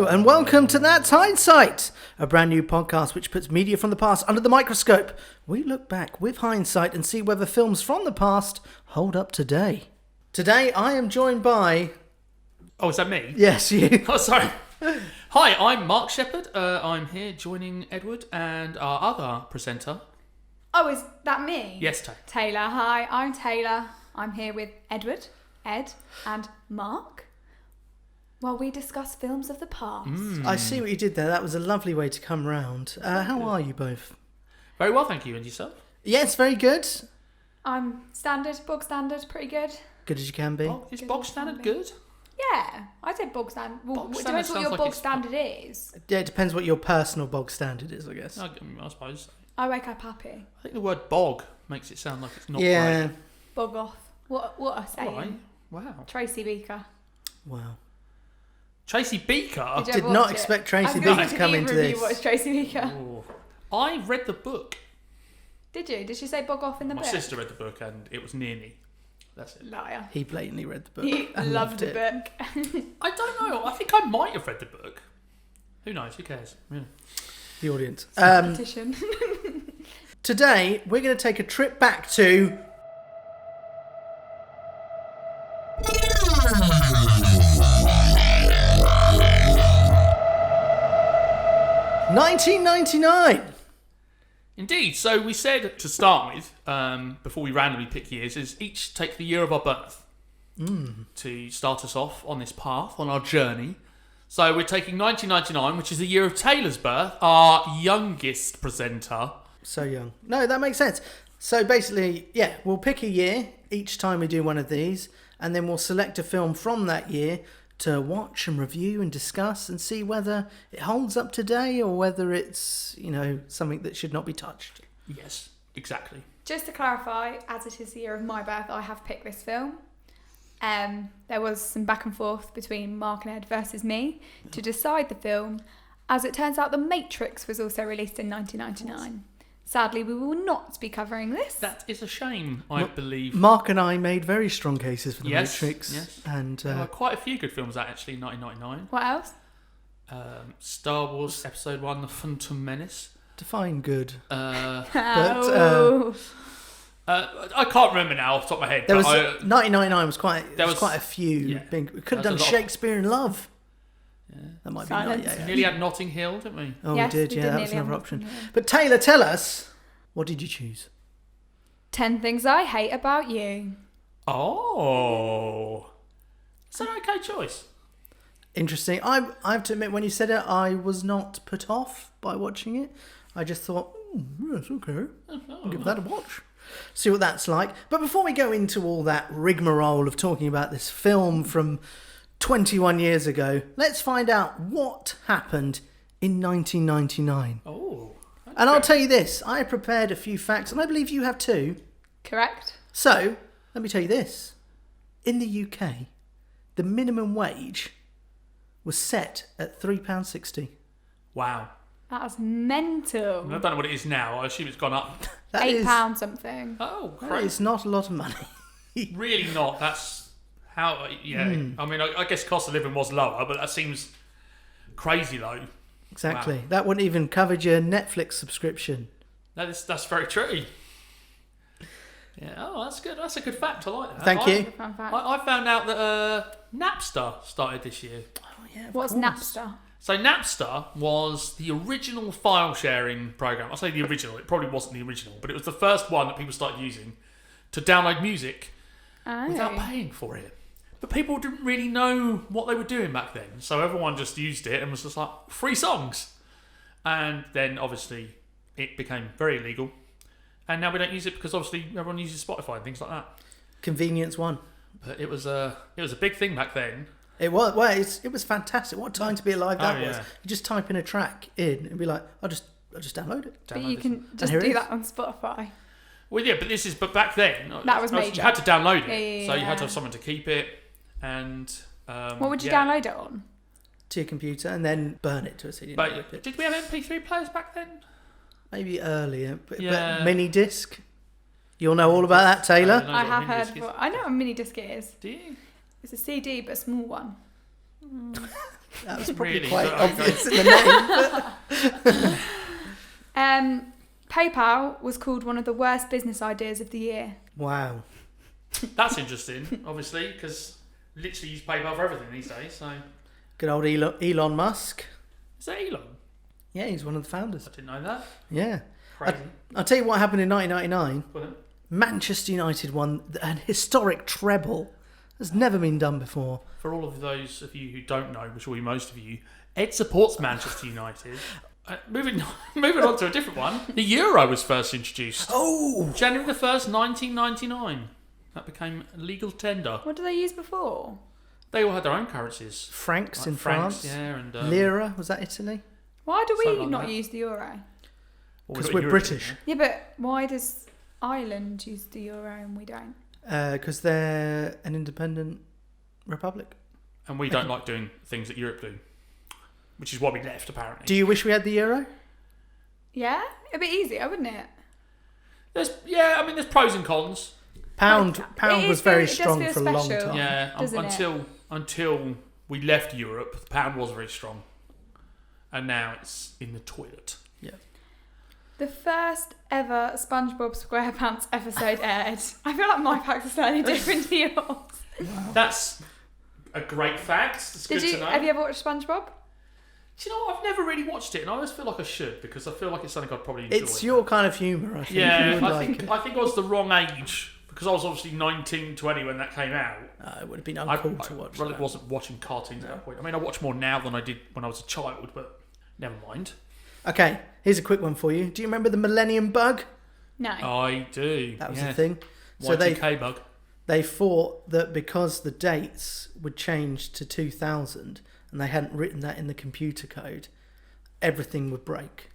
Hello and welcome to That's Hindsight, a brand new podcast which puts media from the past under the microscope. We look back with hindsight and see whether films from the past hold up today. Today I am joined by... Oh, is that me? Yes, you. Oh, sorry. Hi, I'm Mark Shepherd. I'm here joining Edward and our other presenter. Oh, is that me? Yes, Tay. Tayla. Hi, I'm Tayla. I'm here with Edward, Ed, and Mark while we discuss films of the past. I see what you did there. That was a lovely way to come round. How are you both? Very well, thank you. And yourself? Yes, very good. I'm standard, bog standard, pretty good. Good as you can be. Is bog standard good? Yeah, I'd say bog standard. Well, Bog it standard depends what sounds your like bog it's standard is. Yeah, it depends what your personal bog standard is, I guess. I suppose. I wake up happy. I think the word bog makes it sound like it's not Yeah. great. Bog off. What a saying. Right. Wow. Tracy Beaker. Wow. Tracy Beaker? Did you Did ever not watch it? expect Tracy I was going Beaker to come into review this. Watch Tracy Beaker. Oh. I read the book. Did you? Did she say bog off in the My book? sister read the book and it was near me. That's it. Liar. He blatantly read the book. He and loved the it. book. I don't know. I think I might have read the book. Who knows? Who cares? Yeah. The audience. Competition. Today, we're going to take a trip back to... ...1999. Indeed. So we said to start with, before we randomly pick years, is each take the year of our birth to start us off on this path, on our journey. So we're taking 1999, which is the year of Tayla's birth, our youngest presenter. So young. No, that makes sense. So basically, yeah, we'll pick a year each time we do one of these, and then we'll select a film from that year to watch and review and discuss and see whether it holds up today or whether it's, you know, something that should not be touched. Yes, exactly. Just to clarify, as it is the year of my birth, I have picked this film. There was some back and forth between Mark and Ed versus me to decide the film. As it turns out, The Matrix was also released in 1999. Sadly, we will not be covering this. That is a shame, I believe. Mark and I made very strong cases for The Yes, Matrix. yes. And There were quite a few good films out actually in 1999. What else? Star Wars Episode 1, The Phantom Menace. define good. Uh, Oh. I can't remember now off the top of my head. There was but 1999 was quite. There was was- quite a few. yeah. We could have There done was a lot of- Shakespeare in Love. That might Silence. be. we nearly had Notting Hill, didn't we? Oh, Yes, we did. we Yeah, did that was nearly another have option. Notting Hill. But Taylor, tell us, what did you choose? 10 Things I Hate About You. Oh. It's an okay choice. Interesting. I have to admit, when you said it, I was not put off by watching it. I just thought, yes, okay, I'll give that a watch. See what that's like. But before we go into all that rigmarole of talking about this film from 21 years ago, let's find out what happened in 1999. Oh. And I'll tell you this, I prepared a few facts, and I believe you have too. Correct? So, let me tell you this. In the UK, the minimum wage was set at £3.60. Wow. That's mental. I don't know what it is now. I assume it's gone up. That is- £8 something. Oh, that crazy. is not a lot of money. Really not. That's how, yeah. I mean, I guess cost of living was lower, but that seems crazy low. Exactly. Wow. That wouldn't even cover your Netflix subscription. That's very true. Yeah. Oh, that's good. That's a good fact. I like that. Thank you. Fun fact. I found out that Napster started this year. Oh, yeah, of What's course. Napster? So Napster was the original file sharing program. I say the original. It probably wasn't the original, but it was the first one that people started using to download music without paying for it. But people didn't really know what they were doing back then, so everyone just used it and was just like, free songs. And then obviously it became very illegal, and now we don't use it because obviously everyone uses Spotify and things like that. Convenience one. But it was a big thing back then. It was. Well, it was fantastic. What time to be alive that was. Yeah. You just type in a track in and be like, I'll just download it. But you Download can this. just here it do is. that on Spotify. Well, yeah, but back then That was you major. had to download it, Yeah. so you had to have someone to keep it. And What would you yeah. download it on? To your computer and then burn it to a CD. But did we have MP3 players back then? Maybe earlier. But Yeah. mini disc. You'll know all about that, Taylor. know I what a have mini heard. disc is. I know what a mini disc is. Do you? It's a CD, but a small one. That was probably Really? quite But obvious in the name. PayPal was called one of the worst business ideas of the year. Wow. That's interesting, obviously, because literally use PayPal for everything these days. So Good old Elon Musk. is that Elon? Yeah, he's one of the founders. I didn't know that. Yeah. Crazy. I'll tell you what happened in 1999. Well, then, Manchester United won an historic treble. That's never been done before. for all of those of you who don't know, which will be most of you, Ed supports Manchester United. Moving on to a different one. The Euro was first introduced. Oh! January the 1st, 1999. That became legal tender. What did they use before? They all had their own currencies. Francs Like in francs, France. yeah, and Lira, was that Italy? Why do we Something like not that. use the euro? well, Because got we're Europe in British. there. Yeah, but why does Ireland use the euro and we don't? Because they're an independent republic. And we don't like doing things that Europe do, which is why we left, apparently. Do you wish we had the euro? Yeah? It'd be easier, wouldn't it? There's pros and cons. Pound It was is very it does strong feel for a long special. time. Yeah, Doesn't it? until we left Europe, the pound was very strong. And now it's in the toilet. The first ever SpongeBob SquarePants episode aired. I feel like my facts are slightly different to yours. That's a great fact. It's good to know. Have you ever watched SpongeBob? Do you know what? I've never really watched it, and I always feel like I should because I feel like it's something I'd probably enjoy. It's your kind of humour, I think. Yeah, You would I like think it. I think I was the wrong age because I was obviously 19, 20 when that came out. It would have been I uncool to watch. really that. wasn't watching cartoons at that point. I mean, I watch more now than I did when I was a child, but never mind. Okay, here's a quick one for you. Do you remember the Millennium Bug? No. I do. That was yeah. the thing. So Y2K bug. they thought that because the dates would change to 2000 and they hadn't written that in the computer code, everything would break.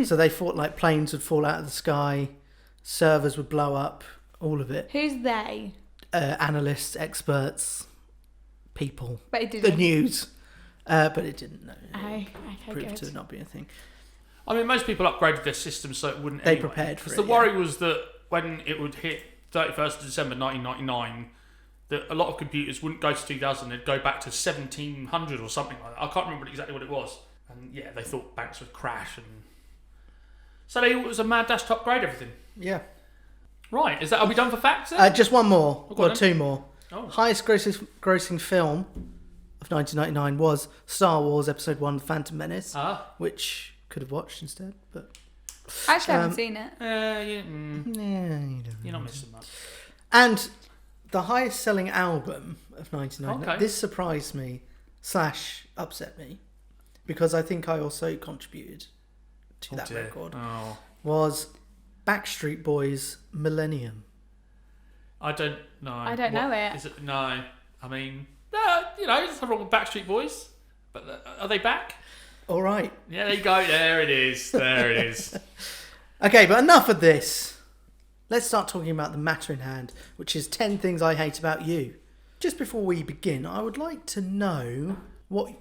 So they thought like planes would fall out of the sky, servers would blow up, all of it. Who's they? Analysts, experts, people, But it the didn't. news. But it didn't. No, Okay, proved good. to not be a thing. I mean, most people upgraded their systems so it wouldn't. They anyway. prepared for 'Cause it, The worry was that when it would hit 31st of December 1999, that a lot of computers wouldn't go to 2000; they'd go back to 1700 or something like that. I can't remember exactly what it was. And yeah, they thought banks would crash, and so it was a mad dash to upgrade everything. Yeah. Right? Are we done for facts? Then? Just one more. Oh, go Well, on two more. Oh. Highest grossing film of 1999 was Star Wars Episode 1 Phantom Menace, which could have watched instead, but I actually haven't seen it. Yeah, yeah, you don't you're not missing much. And the highest selling album of 1999, Okay. this surprised me / upset me, because I think I also contributed to that dear. record, Oh, was Backstreet Boys' Millennium. I don't know. I don't know it. Is it. No, I mean, there's nothing wrong with Backstreet Boys, but are they back? All right. Yeah, there you go. There it is. There it is. Okay, but enough of this. Let's start talking about the matter in hand, which is 10 things I hate about you. Just before we begin, I would like to know what,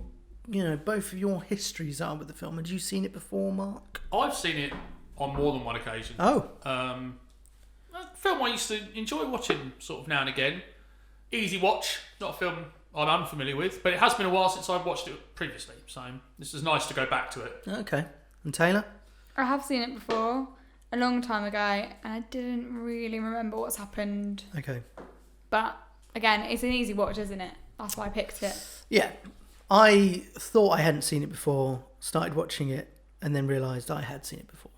both of your histories are with the film. Had you seen it before, Mark? I've seen it on more than one occasion. Oh. A film I used to enjoy watching sort of now and again. Easy watch. Not a film I'm unfamiliar with, but it has been a while since I've watched it previously, so this is nice to go back to it. Okay. And Taylor? I have seen it before, a long time ago, and I didn't really remember what's happened. Okay. But again, it's an easy watch, isn't it? That's why I picked it. Yeah. I thought I hadn't seen it before, started watching it, and then realised I had seen it before.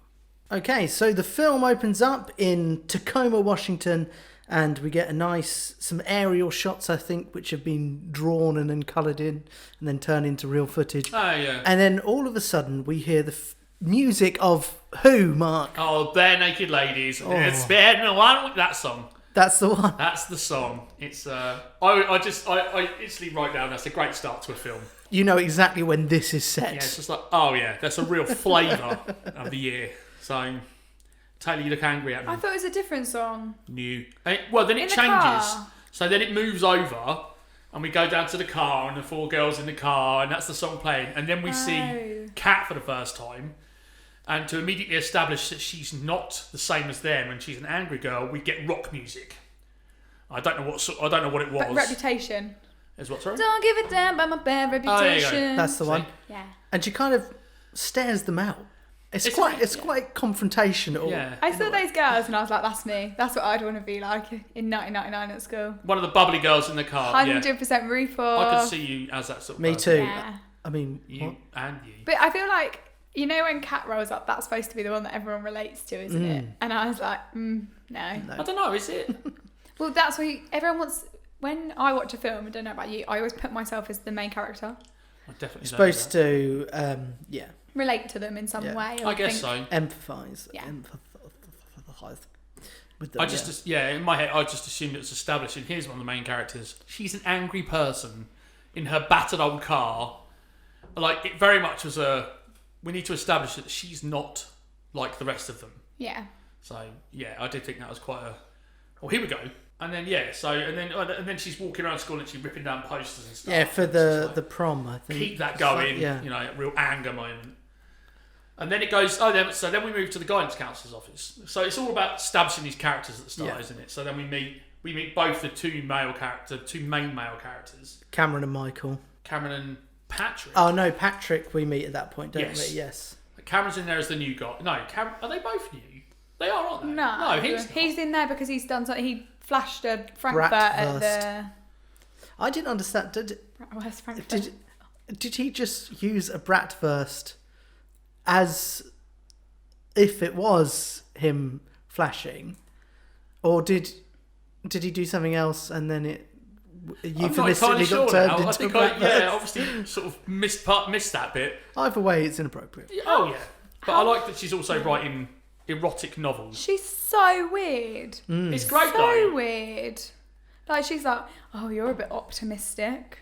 Okay, so the film opens up in Tacoma, Washington, and we get some aerial shots, I think, which have been drawn and then coloured in and then turned into real footage. Oh, yeah. And then all of a sudden we hear the music of who, Mark? Oh, Bare Naked Ladies. Oh. It's been a while. That song. That's the one. That's the song. It's I instantly write down that's a great start to a film. You know exactly when this is set. Yeah, it's just like, oh yeah, that's a real flavour of the year. So, Taylor, you look angry at me. I thought it was a different song. New. Well, then it In the changes. car. So then it moves over, and we go down to the car, and the 4 girls in the car, and that's the song playing. And then we see Kat for the first time. And to immediately establish that she's not the same as them, and she's an angry girl, we get rock music. I don't know what it was. But Reputation. Is what, sorry? Don't give a damn about my bad reputation. That's the one. Yeah. And she kind of stares them out. It's quite confrontational. Yeah. I saw those girls and I was like, that's me. That's what I'd want to be like in 1999 at school. One of the bubbly girls in the car. 100% RuPaul. I could see you as that sort of Me person. too. Yeah. I mean, You what? and you. But I feel like, you know when Kat rolls up, that's supposed to be the one that everyone relates to, isn't it? And I was like, no. I don't know, is it? Well, that's what everyone wants. When I watch a film, I don't know about you, I always put myself as the main character. I definitely Supposed to, Relate to them in some Yeah. way. I guess so. empathise. Yeah. Empathise with them. In my head, I just assumed it was established. And here's one of the main characters. She's an angry person in her battered old car. Like, it very much was we need to establish that she's not like the rest of them. Yeah. So, yeah, I did think that was quite a... Well, here we go. And then, and then she's walking around school and she's ripping down posters and stuff. Yeah, for the prom, I think. Keep that going, a real anger moment. And then it goes, so then we move to the guidance counsellor's office. So it's all about establishing these characters at the start, isn't it? So then we meet both the two main male characters. Cameron and Michael. Cameron and Patrick. Oh, no, Patrick we meet at that point, don't we? Yes. Cameron's in there as the new guy. No, are they both new? They are, aren't they? No, he's in there because he's done something. He flashed a Frankfurt at the... I didn't understand. Where's Frankfurt? Did he just use a Bratwurst as if it was him flashing? Or did he do something else and then it euphemistically got turned into a Bratwurst? Obviously sort of missed that bit. Either way, it's inappropriate. Oh, yeah. But I like that she's also writing erotic novels. She's so weird. It's great, so weird. Like, she's like, oh, you're a bit optimistic.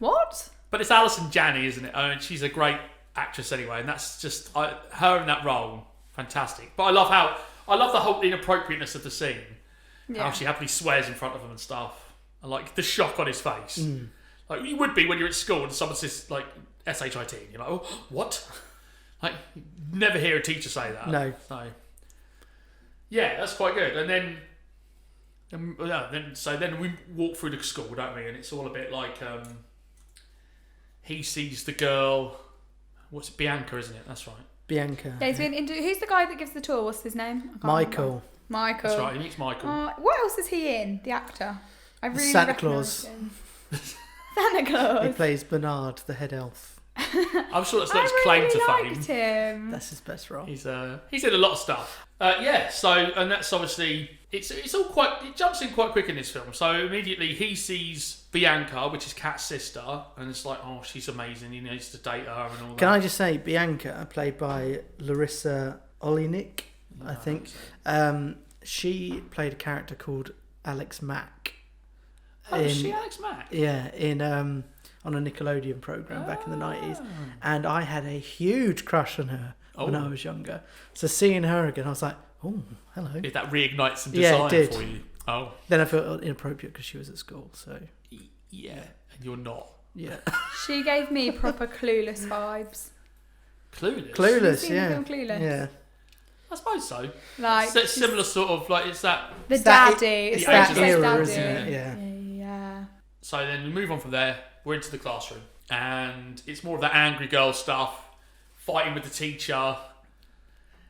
What? But it's Alison Janney, isn't it? I mean, she's a great actress anyway, and that's just her in that role, fantastic. But I love the whole inappropriateness of the scene. Yeah. How she happily swears in front of him and stuff. And like the shock on his face. Like you would be when you're at school and someone says like SHIT and you're like, oh, what? Like, never hear a teacher say that. No. So, yeah, that's quite good. And then, then we walk through the school, don't we? And it's all a bit like he sees the girl. What's it? Bianca, isn't it? That's right. Bianca. Yeah, who's the guy that gives the tour? What's his name? Michael. Michael. That's right. He meets Michael. What else is he in? The actor. I really Santa recognise Claus. him. Santa Claus. He plays Bernard, the head elf. I'm sure that's not his claim to fame. Liked him. That's his best role. He's in a lot of stuff. And that's obviously it's all it jumps in quite quick in this film. So immediately he sees Bianca, which is Kat's sister, and it's like, oh, she's amazing. He needs to date her and all that. Can I just say, Bianca, played by Larissa Olinik, I think. She played a character called Alex Mack. Is she Alex Mack? Yeah, on a Nickelodeon program back in the 90s, and I had a huge crush on her when I was younger. So seeing her again, I was like, oh, hello. Did that reignite some desire for you? Oh. Then I felt inappropriate because she was at school, so... Yeah, and you're not. Yeah. She gave me proper Clueless vibes. Clueless? Clueless, Have you seen yeah. the film Clueless? Yeah. I suppose so. Like, it's similar sort of, like, it's that... The daddy. It's like that daddy. era, isn't it? Yeah. Yeah. So then we move on from there. We're into the classroom, and it's more of that angry girl stuff, fighting with the teacher.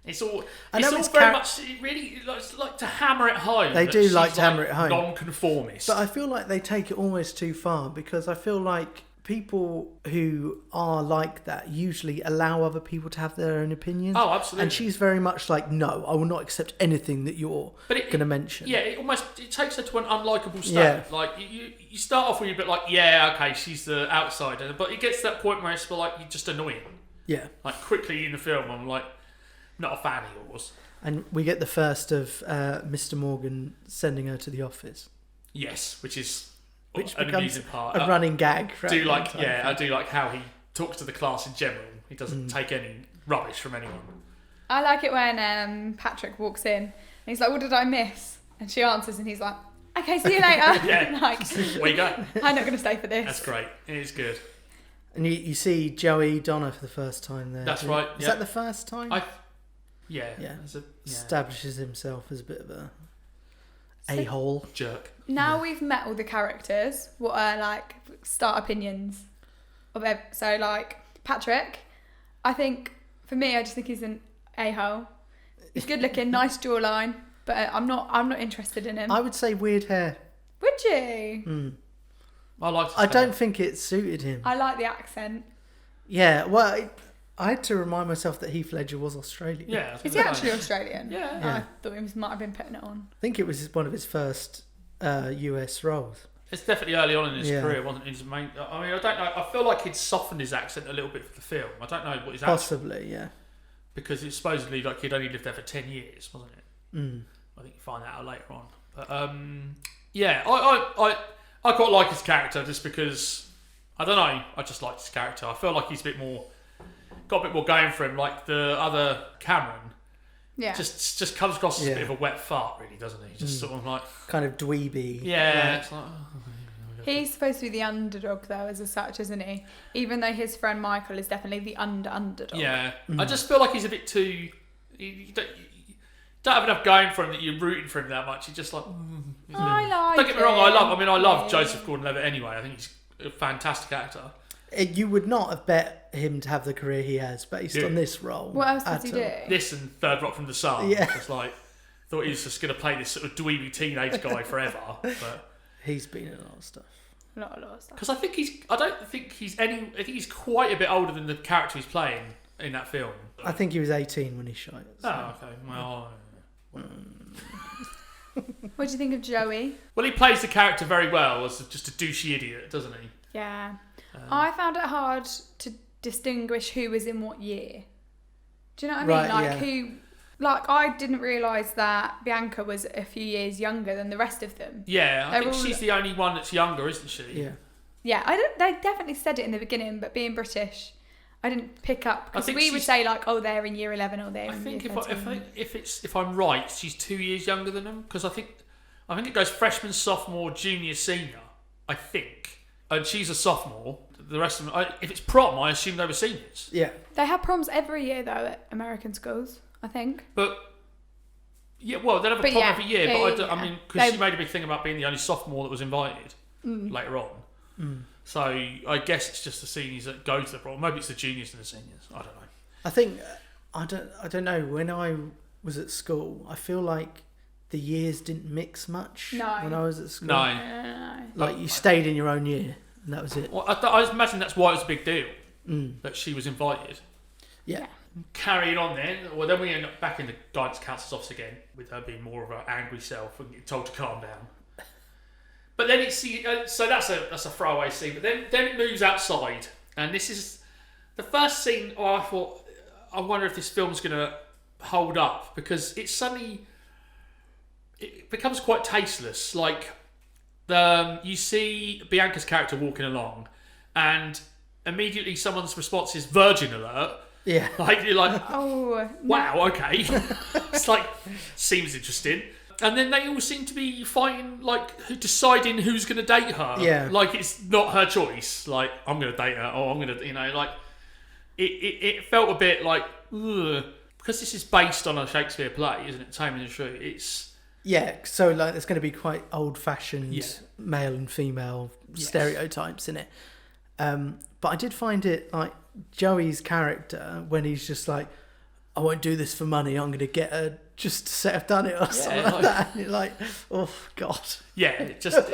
It's all very much really like to hammer it home. They do like to hammer it home. Non-conformist. But I feel like they take it almost too far, because I feel like people who are like that usually allow other people to have their own opinions. Oh, absolutely. And she's very much like, no, I will not accept anything that you're going to mention. Yeah, it takes her to an unlikable state. Yeah. Like you start off with a bit like, yeah, okay, she's the outsider, but it gets to that point where it's like you're just annoying. Yeah. Like quickly in the film, I'm like, not a fan of yours. And we get the first of Mr. Morgan sending her to the office. Yes, which becomes amusing part. a running gag. I do like how he talks to the class in general. He doesn't take any rubbish from anyone. I like it when Patrick walks in and he's like, what did I miss? And she answers and he's like, okay, see you later. Yeah, like, where you go? I'm not going to stay for this. That's great. It is good. And you see Joey Donna for the first time there. That's right. Is that the first time? Yeah. Establishes himself as a bit of a a-hole. Jerk. Now we've met all the characters. What are like start opinions of so like Patrick? I think for me, I just think he's an a-hole. He's good looking, nice jawline, but I'm not interested in him. I would say weird hair. Would you? I don't think it suited him. I like the accent. Yeah, well, I had to remind myself that Heath Ledger was Australian. Yeah. Is he actually Australian? Yeah. I thought he might have been putting it on. I think it was one of his first US roles. It's definitely early on in his career, wasn't it? His main. I mean, I don't know. I feel like he'd softened his accent a little bit for the film. I don't know what his accent. Possibly, yeah. Because it's supposedly like he'd only lived there for 10 years, wasn't it? I think you find that out later on. But yeah, I quite like his character just because I don't know. I just like his character. I feel like he's got a bit more going for him. Like the other Cameron, just comes across as a bit of a wet fart, really, doesn't he? Just sort of like kind of dweeby. Yeah. It's like, He's supposed to be the underdog, though, as such, isn't he? Even though his friend Michael is definitely the underdog. Yeah. I just feel like he's a bit too. You don't have enough going for him that you're rooting for him that much. You're just like. I like. Don't get me wrong. I love Joseph Gordon-Levitt anyway. I think he's a fantastic actor. You would not have bet him to have the career he has based on this role. What else does he do? This and Third Rock from the Sun. Yeah. It's like thought he was just going to play this sort of dweeby teenage guy forever, but he's been in a lot of stuff. A lot of stuff. Because I think he's quite a bit older than the character he's playing in that film. I think he was 18 when he shot it. So. Oh, okay. Well. What do you think of Joey? Well, he plays the character very well as just a douchey idiot, doesn't he? Yeah. I found it hard to distinguish who was in what year. Do you know what I mean? Right, who... Like, I didn't realise that Bianca was a few years younger than the rest of them. Yeah, I think she's the only one that's younger, isn't she? Yeah. Yeah, they definitely said it in the beginning, but being British, I didn't pick up. Because we would say, like, oh, they're in year 11 or they're in year 13. If I'm right, she's 2 years younger than them. Because I think it goes freshman, sophomore, junior, senior, I think. And she's a sophomore. The rest of them, if it's prom, I assume they were seniors. Yeah. They have proms every year, though, at American schools. I think. But yeah, well, they'll have a prom every year. I mean, because she made a big thing about being the only sophomore that was invited later on. So I guess it's just the seniors that go to the prom. Maybe it's the juniors and the seniors. I don't know. I think I don't know. When I was at school, I feel like the years didn't mix much. No. When I was at school. No. Like you stayed in your own year, and that was it. Well, I imagine that's why it was a big deal that she was invited. Yeah. Carrying on then, well then we end up back in the guidance counsellor's office again with her being more of an angry self and getting told to calm down. But then it's so that's a throwaway scene. But then it moves outside, and this is the first scene. Oh, I thought, I wonder if this film's going to hold up because it becomes quite tasteless. Like you see Bianca's character walking along, and immediately someone's response is "Virgin alert." Yeah. Like you're like, oh wow, okay. It's like seems interesting. And then they all seem to be fighting, like deciding who's going to date her. Yeah. Like it's not her choice. Like I'm going to date her, or I'm going to, like it felt a bit like ugh. Because this is based on a Shakespeare play, isn't it? Taming the Shrew. It's so like there's going to be quite old-fashioned male and female stereotypes in it. But I did find it like Joey's character when he's just like, I won't do this for money, I'm going to get her just to say I've done it or something like that. And you're like, oh God. Yeah, just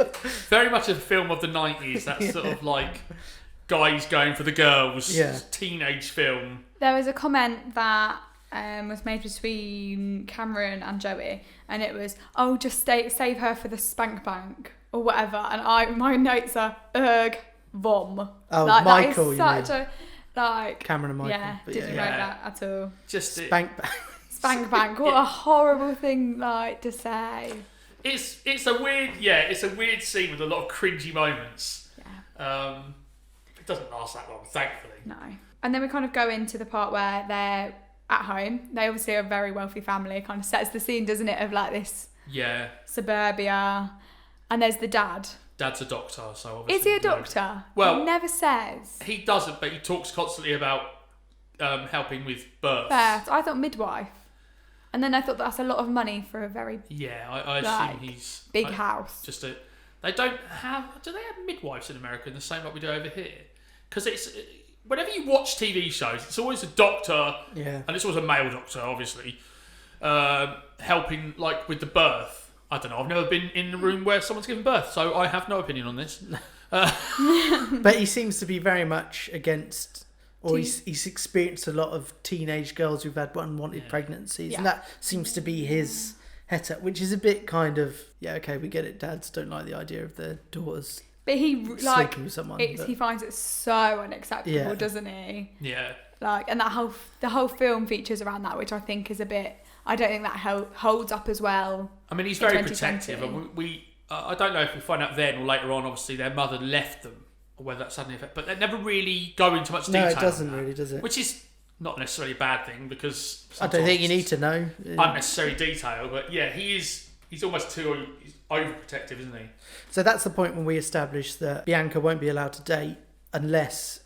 very much a film of the 90s, that sort of like guys going for the girls, teenage film. There was a comment that was made between Cameron and Joey, and it was, oh, just save her for the spank bank or whatever. And my notes are, vom. Oh, like, Michael, that is such a, like... Cameron and Michael. Yeah, didn't write that at all. Just Spank bank. Spank bank. What a horrible thing, like, to say. It's a weird scene with a lot of cringy moments. Yeah. It doesn't last that long, thankfully. No. And then we kind of go into the part where they're at home. They obviously are a very wealthy family. It kind of sets the scene, doesn't it, of like this suburbia. And there's the dad. Dad's a doctor, so obviously... Is he a doctor? Well... He never says. He doesn't, but he talks constantly about helping with births. I thought midwife. And then I thought that's a lot of money for a very I assume he's big house. They don't have. Do they have midwives in America in the same like we do over here? Because it's whenever you watch TV shows, it's always a doctor, and it's always a male doctor, obviously, helping like with the birth. I don't know. I've never been in the room where someone's given birth, so I have no opinion on this. But he seems to be very much against, or he's experienced a lot of teenage girls who've had unwanted pregnancies, and that seems to be his head up, which is a bit kind of okay, we get it. Dads don't like the idea of their daughters. But he sleeping with someone. He finds it so unacceptable, doesn't he? Yeah. Like, and the whole film features around that, which I think is a bit. I don't think that holds up as well. I mean, he's very protective, and we I don't know if we find out then or later on. Obviously, their mother left them, or whether that's suddenly affected. But they never really go into much detail. No, it doesn't really, does it? Which is not necessarily a bad thing because I don't think you need to know unnecessary detail. But yeah, he's almost too overprotective, isn't he? So that's the point when we establish that Bianca won't be allowed to date unless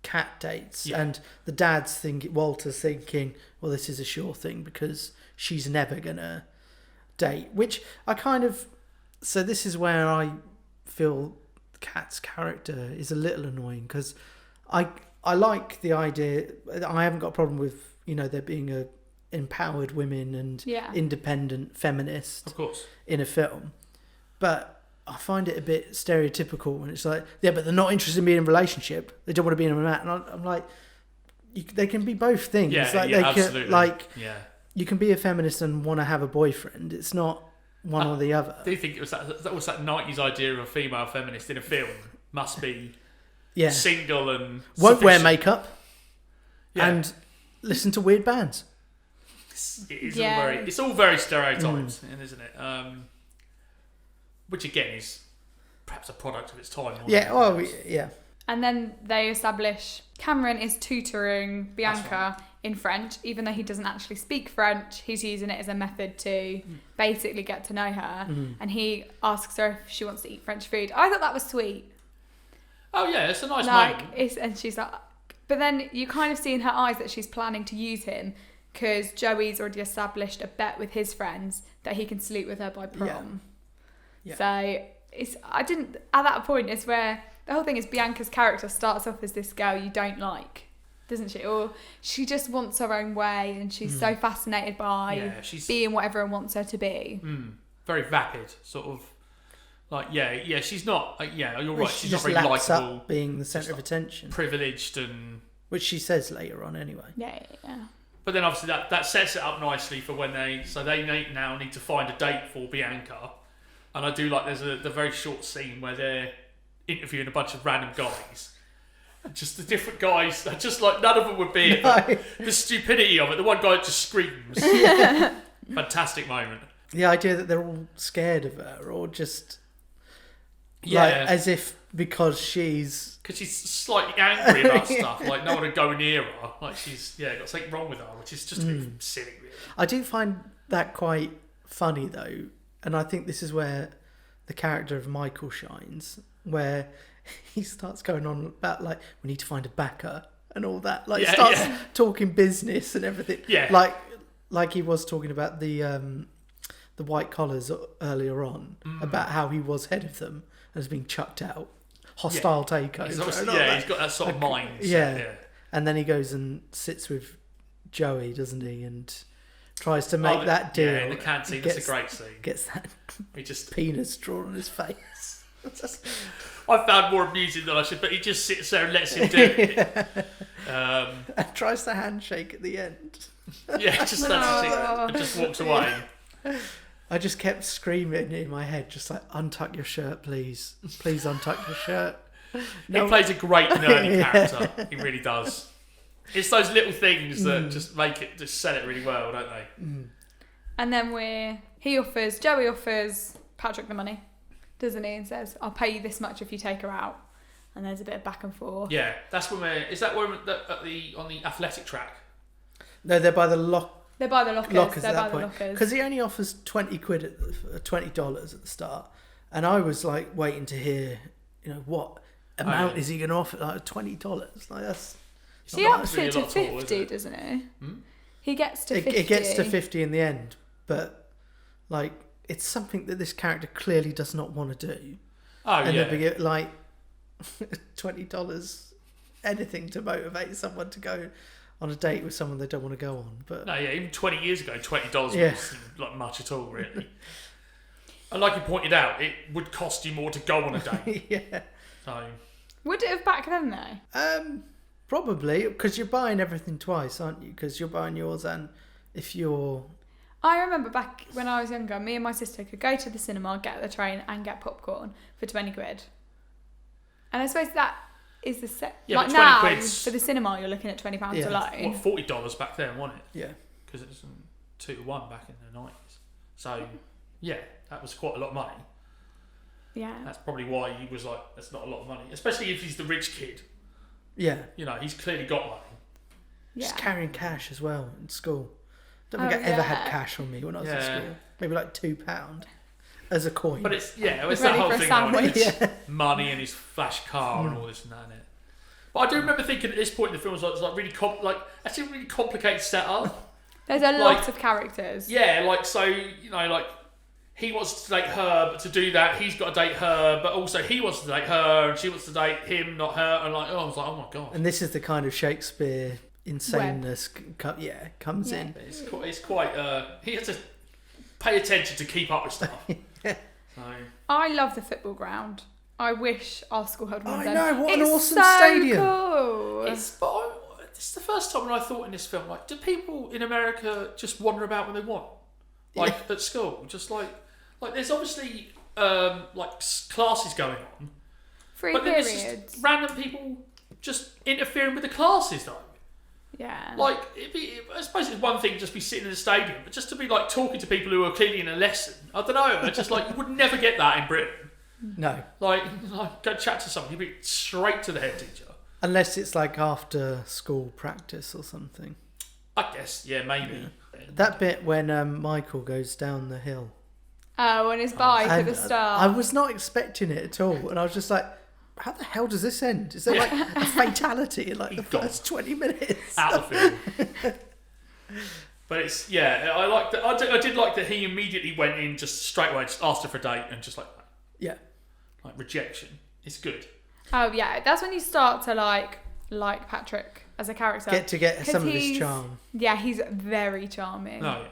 Kat dates, and the dad's Walter's thinking, well, this is a sure thing because she's never gonna date. Which I kind of. So this is where I feel Kat's character is a little annoying because I like the idea. I haven't got a problem with there being a empowered women and independent feminist, of course, in a film, but I find it a bit stereotypical when it's like, but they're not interested in being in a relationship. They don't want to be in a man. And I'm like, they can be both things. Absolutely. You can be a feminist and want to have a boyfriend. It's not one or the other. Do you think it was that 90s idea of a female feminist in a film must be single and won't wear makeup and listen to weird bands. It's all very stereotyped, isn't it? Which again is perhaps a product of its time. And then they establish Cameron is tutoring Bianca in French, even though he doesn't actually speak French. He's using it as a method to basically get to know her. And he asks her if she wants to eat French food. I thought that was sweet. Oh yeah, it's a nice moment. And she's like, but then you kind of see in her eyes that she's planning to use him because Joey's already established a bet with his friends that he can sleep with her by prom. Yeah. So at that point it's where the whole thing is Bianca's character starts off as this girl you don't like, doesn't she? Or she just wants her own way and she's so fascinated by being what everyone wants her to be. Very vapid, sort of. Like, she's not, you're right, she's not very laps likeable. Up being the centre of attention. Privileged and... Which she says later on anyway. Yeah. But then obviously that sets it up nicely for when they now need to find a date for Bianca. And I do like there's the very short scene where they're interviewing a bunch of random guys. Just the different guys, just like none of them would be. No. The stupidity of it. The one guy just screams. Fantastic moment. The idea that they're all scared of her or just... Like, as if because she's slightly angry about stuff, like no one would go near her, like she's got something wrong with her, which is just a bit silly, really. I do find that quite funny though, and I think this is where the character of Michael shines, where he starts going on about like we need to find a backer and all that, like starts talking business and everything, like he was talking about the white collars earlier on about how he was head of them. Has been chucked out, hostile takeover. He's got that sort of mind. And then he goes and sits with Joey, doesn't he, and tries to make that deal. Yeah, in the canteen, that's a great scene. Gets that penis drawn on his face. I found more amusing than I should, but he just sits there and lets him do it. And tries to handshake at the end. Just and just walks away. I just kept screaming in my head, just like, untuck your shirt, please. Please untuck your shirt. No. He plays a great nerdy character. He really does. It's those little things that just sell it really well, don't they? And then Joey offers Patrick the money, doesn't he? And says, I'll pay you this much if you take her out. And there's a bit of back and forth. Yeah, that's when is that when on the athletic track? No, they're by the lock. They're by the lockers. They're by the lockers. Because he only offers $20 at the start. And I was like waiting to hear, what amount is he going to offer? Like $20. Like that's... He ups it to 50, doesn't he? He gets to 50. It gets to 50 in the end, but like it's something that this character clearly does not want to do. Oh, and yeah. they get like $20, anything to motivate someone to go on a date with someone they don't want to go on. But No, yeah, even 20 years ago, $20 Yeah. wasn't like much at all, really. And like you pointed out, it would cost you more to go on a date. yeah, So, Would it have back then though? probably because you're buying everything twice, aren't you? Because you're buying yours, and if you're I remember back when I was younger, me and my sister could go to the cinema, get the train, and get popcorn for 20 quid. And I suppose that is the set. Yeah, like but 20 now, quid's- for the cinema, you're looking at £20 Yeah. alone. what, $40 back then, wasn't it? yeah. Because it was 2-1 back in the 90s. So, yeah, that was quite a lot of money. Yeah. That's probably why he was like, that's not a lot of money. Especially if he's the rich kid. Yeah, You know, he's clearly got money. Yeah. just carrying cash as well in school. Don't Oh, think I ever had yeah. cash on me when I was in Yeah. school. Maybe like £2 as a coin. But it's, yeah, it's Ready that whole for a thing now, sandwich. it's money and his flash car and all this and that, innit? But I do remember thinking at this point in the film, it was like really, actually a really complicated setup. There's a Like- lot of characters. Yeah, like, so, you know, like, he wants to date her, but to do that, he's got to date her, but also he wants to date her, and she wants to date him, not her, and like, I was like, oh my god. And this is the kind of Shakespeare insaneness comes Yeah. in. It's quite, he has to pay attention to keep up with stuff. Yeah. So, I love the football ground. I wish our school had one of I them. know, what an It's awesome so stadium. Cool. this is the first time when I thought in this film, like, do people in America just wander about when they want? Like, at school? Just like there's obviously, classes going on. Free But then there's periods. just random people just interfering with the classes, though. Yeah. Like, I suppose it's one thing to just be sitting in the stadium, but just to be, like, talking to people who are clearly in a lesson, I don't know, it's just, like, you would never get that in Britain. No. Like go chat to someone, you'd be straight to the head teacher. Unless it's like after school practice or something. I guess, yeah, maybe. That bit when Michael goes down the hill. Oh, on his bike at And, the start. I was not expecting it at all. And I was just like, how the hell does this end? Is there like a fatality in like He's the gone. first 20 minutes? Out of the film. But it's, yeah, I like that. I did like that he immediately went in just straight away, just asked her for a date and just like rejection. It's good. Oh yeah, that's when you start to like Patrick as a character. Get some of his he's- charm. Yeah, he's very charming. Oh, yeah.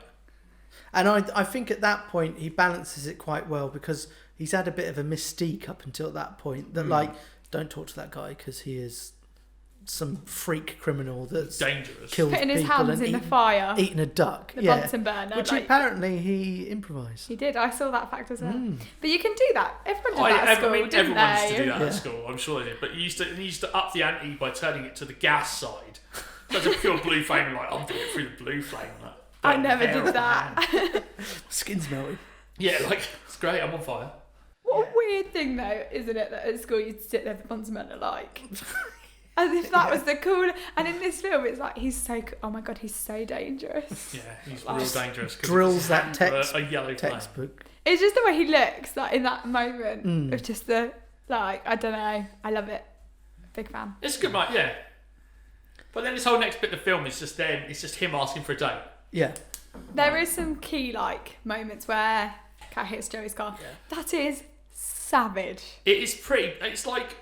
And I think at that point he balances it quite well because he's had a bit of a mystique up until that point that like, don't talk to that guy because he is some freak criminal that's Dangerous. killed Putting his people hands and in the fire. eaten a duck. The yeah. Bunsen burner. Which like, apparently he improvised. he did. I saw that fact as well. But you can do that. Everyone did that at I school, mean, didn't everyone they? used to do that Yeah. at school. I'm sure they did. But he used to up the ante by turning it to the gas side. So it's a pure blue flame, and like I'm doing it through the blue flame. Like, I burning never hair did off my that. hand. Skin's melting. Yeah, like it's great. I'm on fire. What a weird thing though, isn't it, that at school you'd sit there with Bunsen burner like. As if that was the cool. And in this film, it's like he's so. Oh my god, he's so dangerous. Yeah, he's real dangerous. 'Cause Drills it's that a yellow flame. textbook. It's just the way he looks, like in that moment, of just the like. I don't know. I love it. Big fan. It's a good, right? Yeah. But then this whole next bit of the film is just them. It's just him asking for a date. Yeah. There is some key like moments where Cat hits Joey's car. Yeah. That is savage. It is pretty. It's like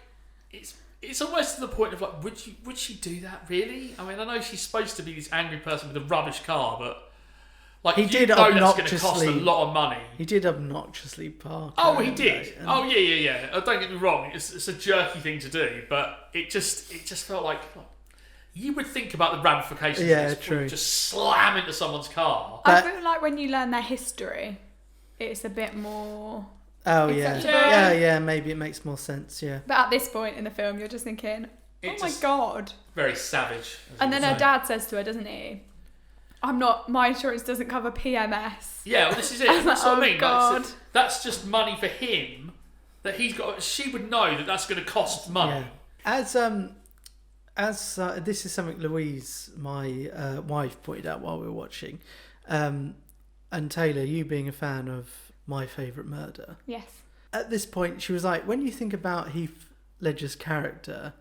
it's almost to the point of like, would she do that really? I mean, I know she's supposed to be this angry person with a rubbish car, but like He you did know that's going to cost a obnoxiously- lot of money. He did obnoxiously park. Oh, he around, did. right? And- Oh, yeah. Don't get me wrong. It's a jerky thing to do, but it just felt like you would think about the ramifications. Yeah, of this before you true. just slam into someone's car. I But- feel like when you learn their history, it's a bit more. Oh, yeah. Acceptable. Yeah, maybe it makes more sense, yeah. But at this point in the film, you're just thinking, oh It my just- god. Very savage. And then her her dad says to her, doesn't he? My insurance doesn't cover PMS. Yeah, well, this is it. I was That's like, what I oh, mean. Like, God. that's just money for him that he's got. She would know that that's going to cost money. Yeah. As this is something Louise, my wife, pointed out while we were watching, and Taylor, you being a fan of My Favourite Murder, Yes. at this point she was like, when you think about Heath Ledger's character,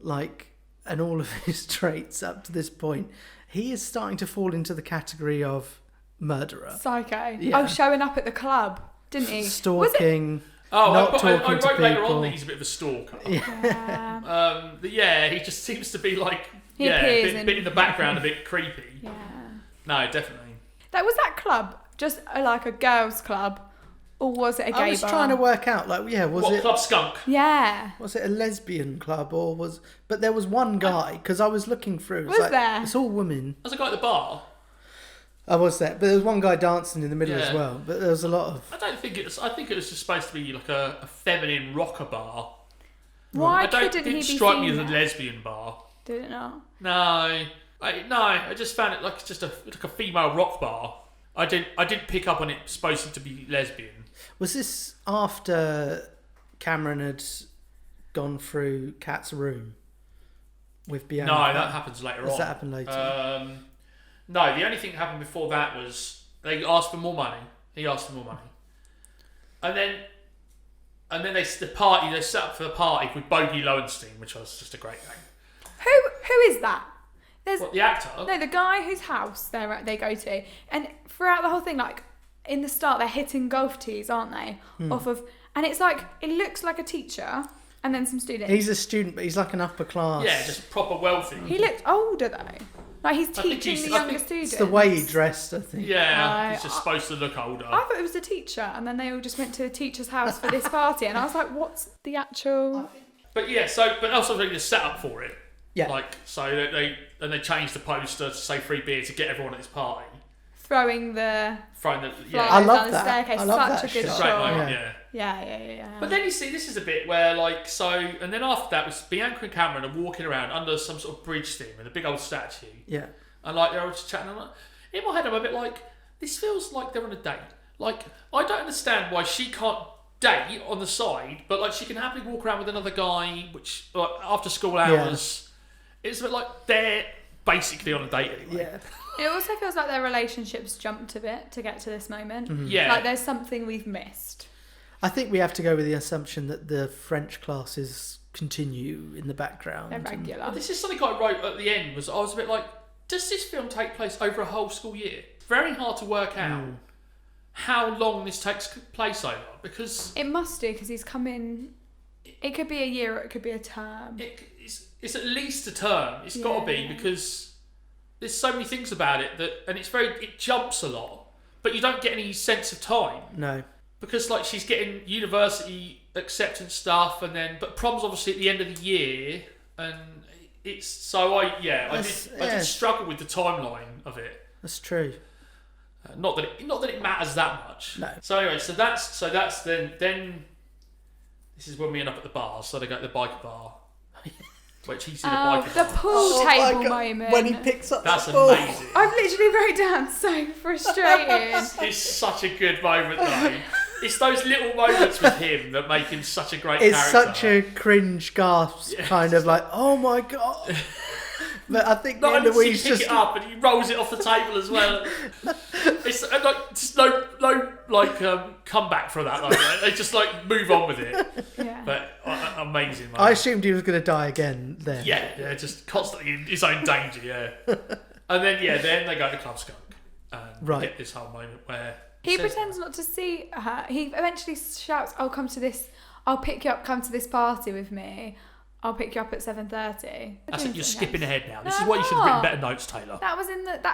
like and all of his traits up to this point, he is starting to fall into the category of murderer. Psycho. Yeah. Oh, showing up at the club, didn't he? Stalking. Oh, not I talking wrote to later people. on that he's a bit of a stalker. Yeah. But yeah, he just seems to be like, He a appears bit in the background, a bit creepy. Yeah. No, definitely. Was that club just like a girls' club, or was it a gay bar? I was trying to work out, like, was it Club Skunk? Yeah. Was it a lesbian club or was? But there was one guy because I was looking through. Was there? It's all women. There's a guy at the bar. I was there, but there was one guy dancing in the middle as well. But there was a lot of. I think it was just supposed to be like a feminine rocker bar. Why I don't couldn't he didn't be strike me as a female? lesbian bar. Did it not? No, I just found it like just like a female rock bar. I didn't pick up on it supposed to be lesbian. Was this after Cameron had gone through Kat's room with Bianca? No, that happens later on. Does that happen later? No, the only thing that happened before that was they asked for more money. He asked for more money, and then they set up for the party with Bogey Lowenstein, which was just a great name. Who is that? There's What, the actor? no, the guy whose house they go to, and throughout the whole thing, like in the start, they're hitting golf tees, aren't they? Off of, and it's like it looks like a teacher, and then some students. He's a student, but he's like an upper class. Yeah, just proper wealthy. He looked older though, like he's think teaching he's- the I younger think students. It's the way he dressed, I think. Yeah, No, he's just supposed to look older. I thought it was a teacher, and then they all just went to a teacher's house for this party, and I was like, "What's the actual?" But yeah, but also they just set up for it. Yeah. Like so they changed the poster to say free beer to get everyone at this party. Throwing the Throwing the flyers I love down the that. staircase, I love such that a good shot. great shot. moment, Yeah. yeah. Yeah. But then you see, this is a bit where and then after that was Bianca and Cameron are walking around under some sort of bridge thing with a big old statue. Yeah. And like they're all just chatting. And I'm like, in my head, I'm a bit like, this feels like they're on a date. Like I don't understand why she can't date on the side, but like she can happily walk around with another guy, which like, after school hours, it's a bit like they're basically on a date anyway. Yeah. It also feels like their relationships jumped a bit to get to this moment. Yeah. Like there's something we've missed. I think we have to go with the assumption that the French classes continue in the background. They're and- regular. Well, this is something I wrote at the end. I was a bit like, does this film take place over a whole school year? Very hard to work out how long this takes place over because It must do because he's come in. It could be a year or it could be a term. it's at least a term. It's got to be Yeah. because there's so many things about it it jumps a lot, but you don't get any sense of time No. because like she's getting university acceptance stuff but prom's obviously at the end of the year and it's so I did struggle with the timeline of it. That's true. Not that it matters that much. No. So anyway, so that's then this is when we end up at the bar. So they go to the biker bar, which he's in a biker The bar. pool table moment. When he picks up That's the ball. amazing. I've literally wrote down so frustrated. It's such a good moment though. It's those little moments with him that make him such a great It's character. such a cringe gasp, kind of like, oh my god. But I think Not only does he Louise pick just it up, and he rolls it off the table as well. It's like just no comeback for that. Like, they just like move on with it. Yeah. But amazing. I assumed he was going to die again then. Yeah, just constantly in his own danger. Yeah, and then they go to Club Skunk and get this whole moment where He says pretends not to see her. He eventually shouts, I'll pick you up, come to this party with me. I'll pick you up at 7:30. That's it. You're skipping ahead now. This No, is why you should have written I'm not. better notes, Taylor. That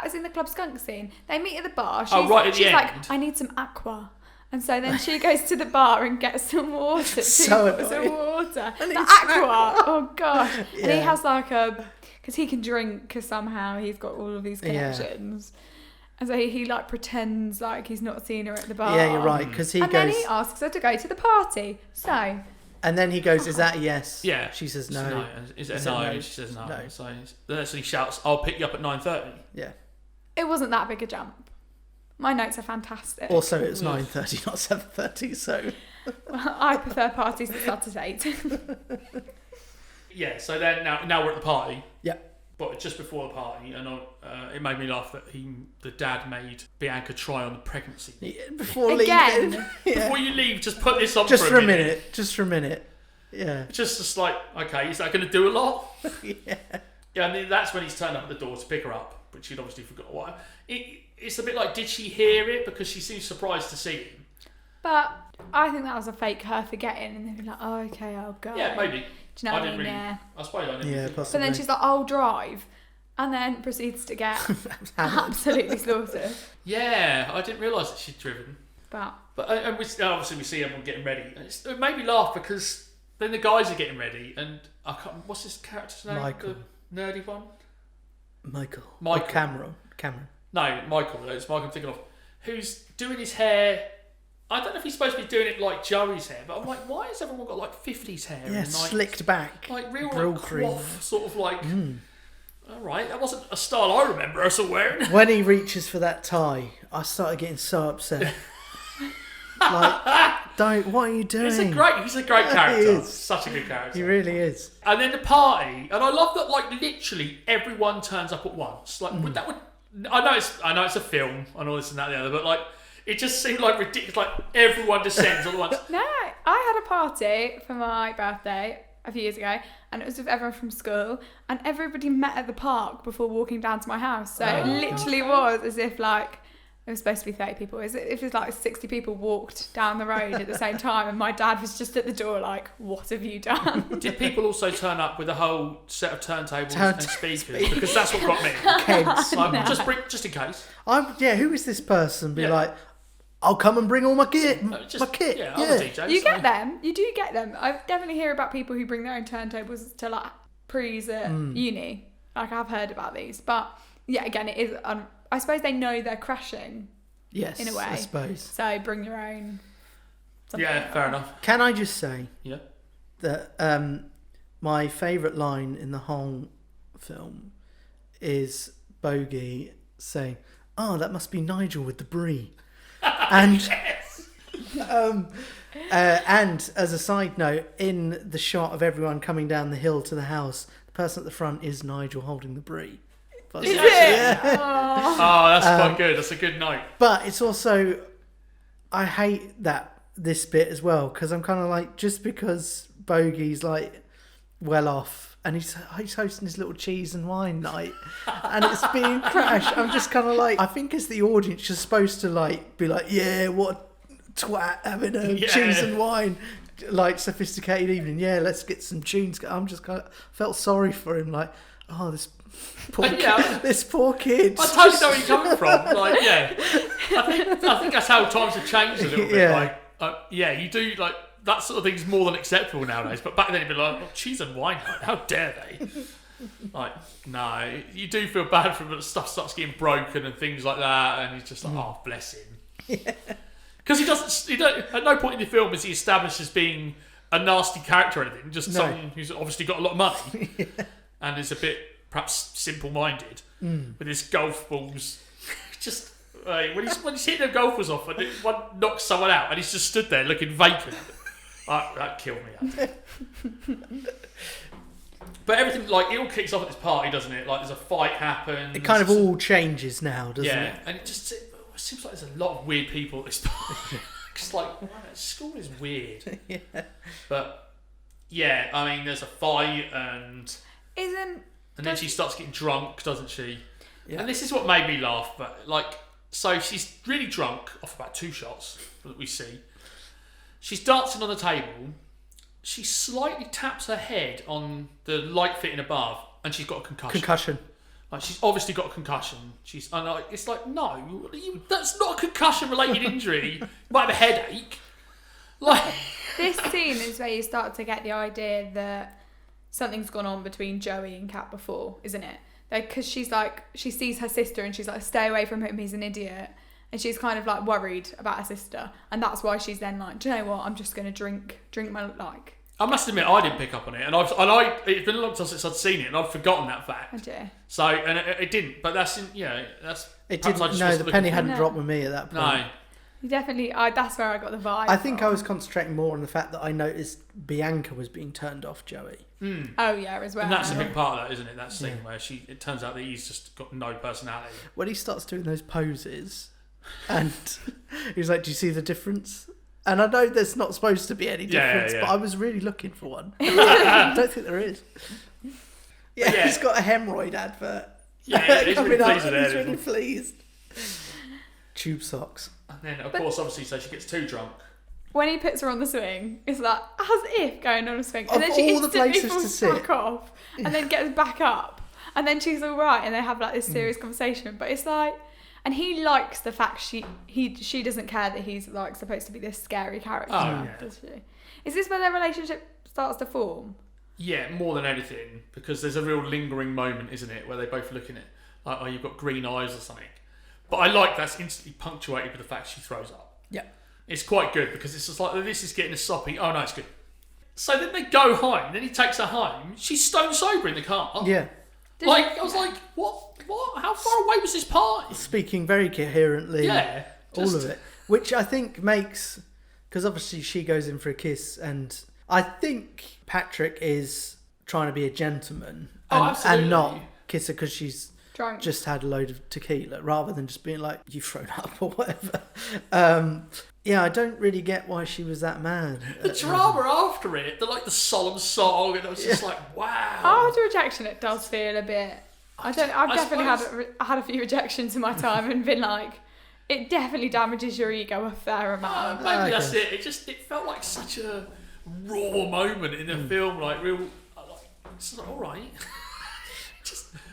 was in the Club Skunk scene. They meet at the bar. Right at the she's like, end. I need some aqua. And so then she goes to the bar and gets some water. So some annoying. water. I need The some aqua. Oh gosh. And he Yeah. has like because he can drink because somehow he's got all of these connections. And so he like pretends like he's not seen her at the bar. Yeah, you're right, because he And goes, then he asks her to go to the party. So and then he goes, is that a yes? Yeah. She says She no. says no. Is it Is a it no? no? She says no. No. So he shouts, "I'll pick you up at 9:30." Yeah. it wasn't that big a jump. My notes are fantastic. Also, it's 9:30, not 7:30, so... I prefer parties that start at 8. Yeah. So then now we're at the party. Yeah. But just before the party, and it made me laugh that the dad made Bianca try on the pregnancy. Before Again. leaving. Yeah. Before you leave, just put this on Just for for a minute. Just for a minute. Yeah. It's just like, okay, is that going to do a lot? Yeah. Yeah, and then that's when he's turned up at the door to pick her up, but she'd obviously forgot what. It's a bit like, did she hear it? Because she seems surprised to see him. But I think that was a fake her forgetting, and they'd be like, oh, okay, I'll go. Yeah, maybe. Do you know what I mean? Really, Yeah. I suppose I didn't. Yeah, Really possibly. But then she's like, I'll drive. And then proceeds to get absolutely slaughtered. Yeah, I didn't realise that she'd driven. But And obviously we see everyone getting ready. And it made me laugh because then the guys are getting ready, and I can't. What's his character's name? Michael. The nerdy one. Michael. Michael. Or Cameron. No, Michael. It's Michael I'm thinking of. Who's doing his hair. I don't know if he's supposed to be doing it like Joey's hair, but I'm like, why has everyone got like 50s hair? Yeah, and, like, slicked back. Like real Grill like, cream. coif, sort of like. All right, that wasn't a style I remember us all wearing. When he reaches for that tie, I started getting so upset. Like, what are you doing? He's a great character. He is. Such a good character. He really is. And then the party, and I love that. Like literally everyone turns up at once. Like that would. I know it's a film and all this and that and the other, but like it just seemed like ridiculous. Like everyone descends all at once. no, I had a party for my birthday a few years ago, and it was with everyone from school, and everybody met at the park before walking down to my house. So it literally was as if like it was supposed to be 30 people. If it was like 60 people walked down the road at the same time, and my dad was just at the door like, what have you done? Did people also turn up with a whole set of turntables and speakers? Because that's what got me. Kids. Like, just in case. Who is this person? Be Yeah. like, I'll come and bring all my kit. My kit. Yeah, I'm a DJ. You get them. You do get them. I definitely hear about people who bring their own turntables to like pre's at uni. Like I've heard about these, but yeah, again, it is. I suppose they know they're crashing. Yes, in a way. I suppose. So bring your own. Yeah, fair enough. Can I just say Yeah. that my favourite line in the whole film is Bogey saying, "Oh, that must be Nigel with the brie," and and as a side note, in the shot of everyone coming down the hill to the house, the person at the front is Nigel holding the brie. Is it? Yeah. Oh, that's quite good. That's a good note. But it's also, I hate this bit as well, because I'm kind of like, just because Bogey's like well off and he's hosting his little cheese and wine night and it's being crashed, I'm just kind of like, I think as the audience you're supposed to like be like, yeah, what a twat having a cheese and wine like sophisticated evening, yeah, let's get some tunes. I'm just kind of felt sorry for him, like, oh, this poor kid. I totally know where you're coming from. Like, yeah, I think that's how times have changed a little bit. Yeah. Like, you do like that sort of thing's more than acceptable nowadays. But back then it'd be like, oh, cheese and wine. How dare they? Like, no, you do feel bad for him, but stuff starts getting broken and things like that, and he's just like, oh, bless him. Because he doesn't. At no point in the film is he established as being a nasty character or anything. Just someone who's obviously got a lot of money and is a bit perhaps simple-minded with his golf balls. Just when he's hitting them golf balls off and one knocks someone out and he's just stood there looking vacant. That killed me. But everything, like, it all kicks off at this party, doesn't it? Like, there's a fight happens. It kind of all changes now, doesn't it? Yeah, and it seems like there's a lot of weird people at this party. It's like, wow, school is weird. Yeah. But yeah, I mean, there's a fight and then she starts getting drunk, doesn't she? Yeah. And this is what made me laugh. But like, so she's really drunk off about 2 shots that we see. She's dancing on the table. She slightly taps her head on the light fitting above, and she's got a concussion. Like, she's obviously got a concussion. It's like, no, that's not a concussion-related injury. You might have a headache. Like, this scene is where you start to get the idea that something's gone on between Joey and Kat before, isn't it? Because she's like, she sees her sister and she's like, stay away from him, he's an idiot. And she's kind of like worried about her sister. And that's why she's then like, do you know what, I'm just going to drink my, like... I must admit, I didn't pick up on it. And it's been a long time since I'd seen it, and I'd forgotten that fact. Oh dear. So, and it didn't. But that's, that's... It didn't, no, the penny hadn't dropped with me at that point. No. You definitely, that's where I got the vibe. I think I was concentrating more on the fact that I noticed Bianca was being turned off Joey. Oh yeah, as well. And that's a big part of that, isn't it? That scene where it turns out that he's just got no personality. When he starts doing those poses, and he's like, "Do you see the difference?" And I know there's not supposed to be any difference, yeah. but I was really looking for one. I don't think there is. Yeah, he's got a hemorrhoid advert. Yeah, he's really pleased with He's it. really pleased. Tube socks. And then, of course, obviously, so she gets too drunk. When he puts her on the swing, it's like, as if going on a swing. And Of then she all the instantly places to falls sit. back off and then gets back up. And then she's all right and they have like this serious conversation. But it's like... And he likes the fact she doesn't care that he's like supposed to be this scary character, does she? Is this where their relationship starts to form? Yeah, more than anything, because there's a real lingering moment, isn't it, where they're both looking at like, oh, you've got green eyes or something. But I like that's instantly punctuated with the fact she throws up. Yeah. It's quite good because it's just like, this is getting a soppy. Oh no, it's good. So then they go home. Then he takes her home. She's stone sober in the car. Yeah. I was like, what? How far away was this party? Speaking very coherently. Yeah. All of it. Which I think makes... Because obviously she goes in for a kiss and I think Patrick is trying to be a gentleman and not kiss her because she's Drunk. just had a load of tequila rather than just being like, you've thrown up or whatever. Yeah, I don't really get why she was that mad. The drama after it, the solemn song, and I was just like, wow. After rejection, it does feel a bit... I've definitely had a few rejections in my time and been like, it definitely damages your ego a fair amount. Maybe that's it. It felt like such a raw moment in the film, it's like, all right.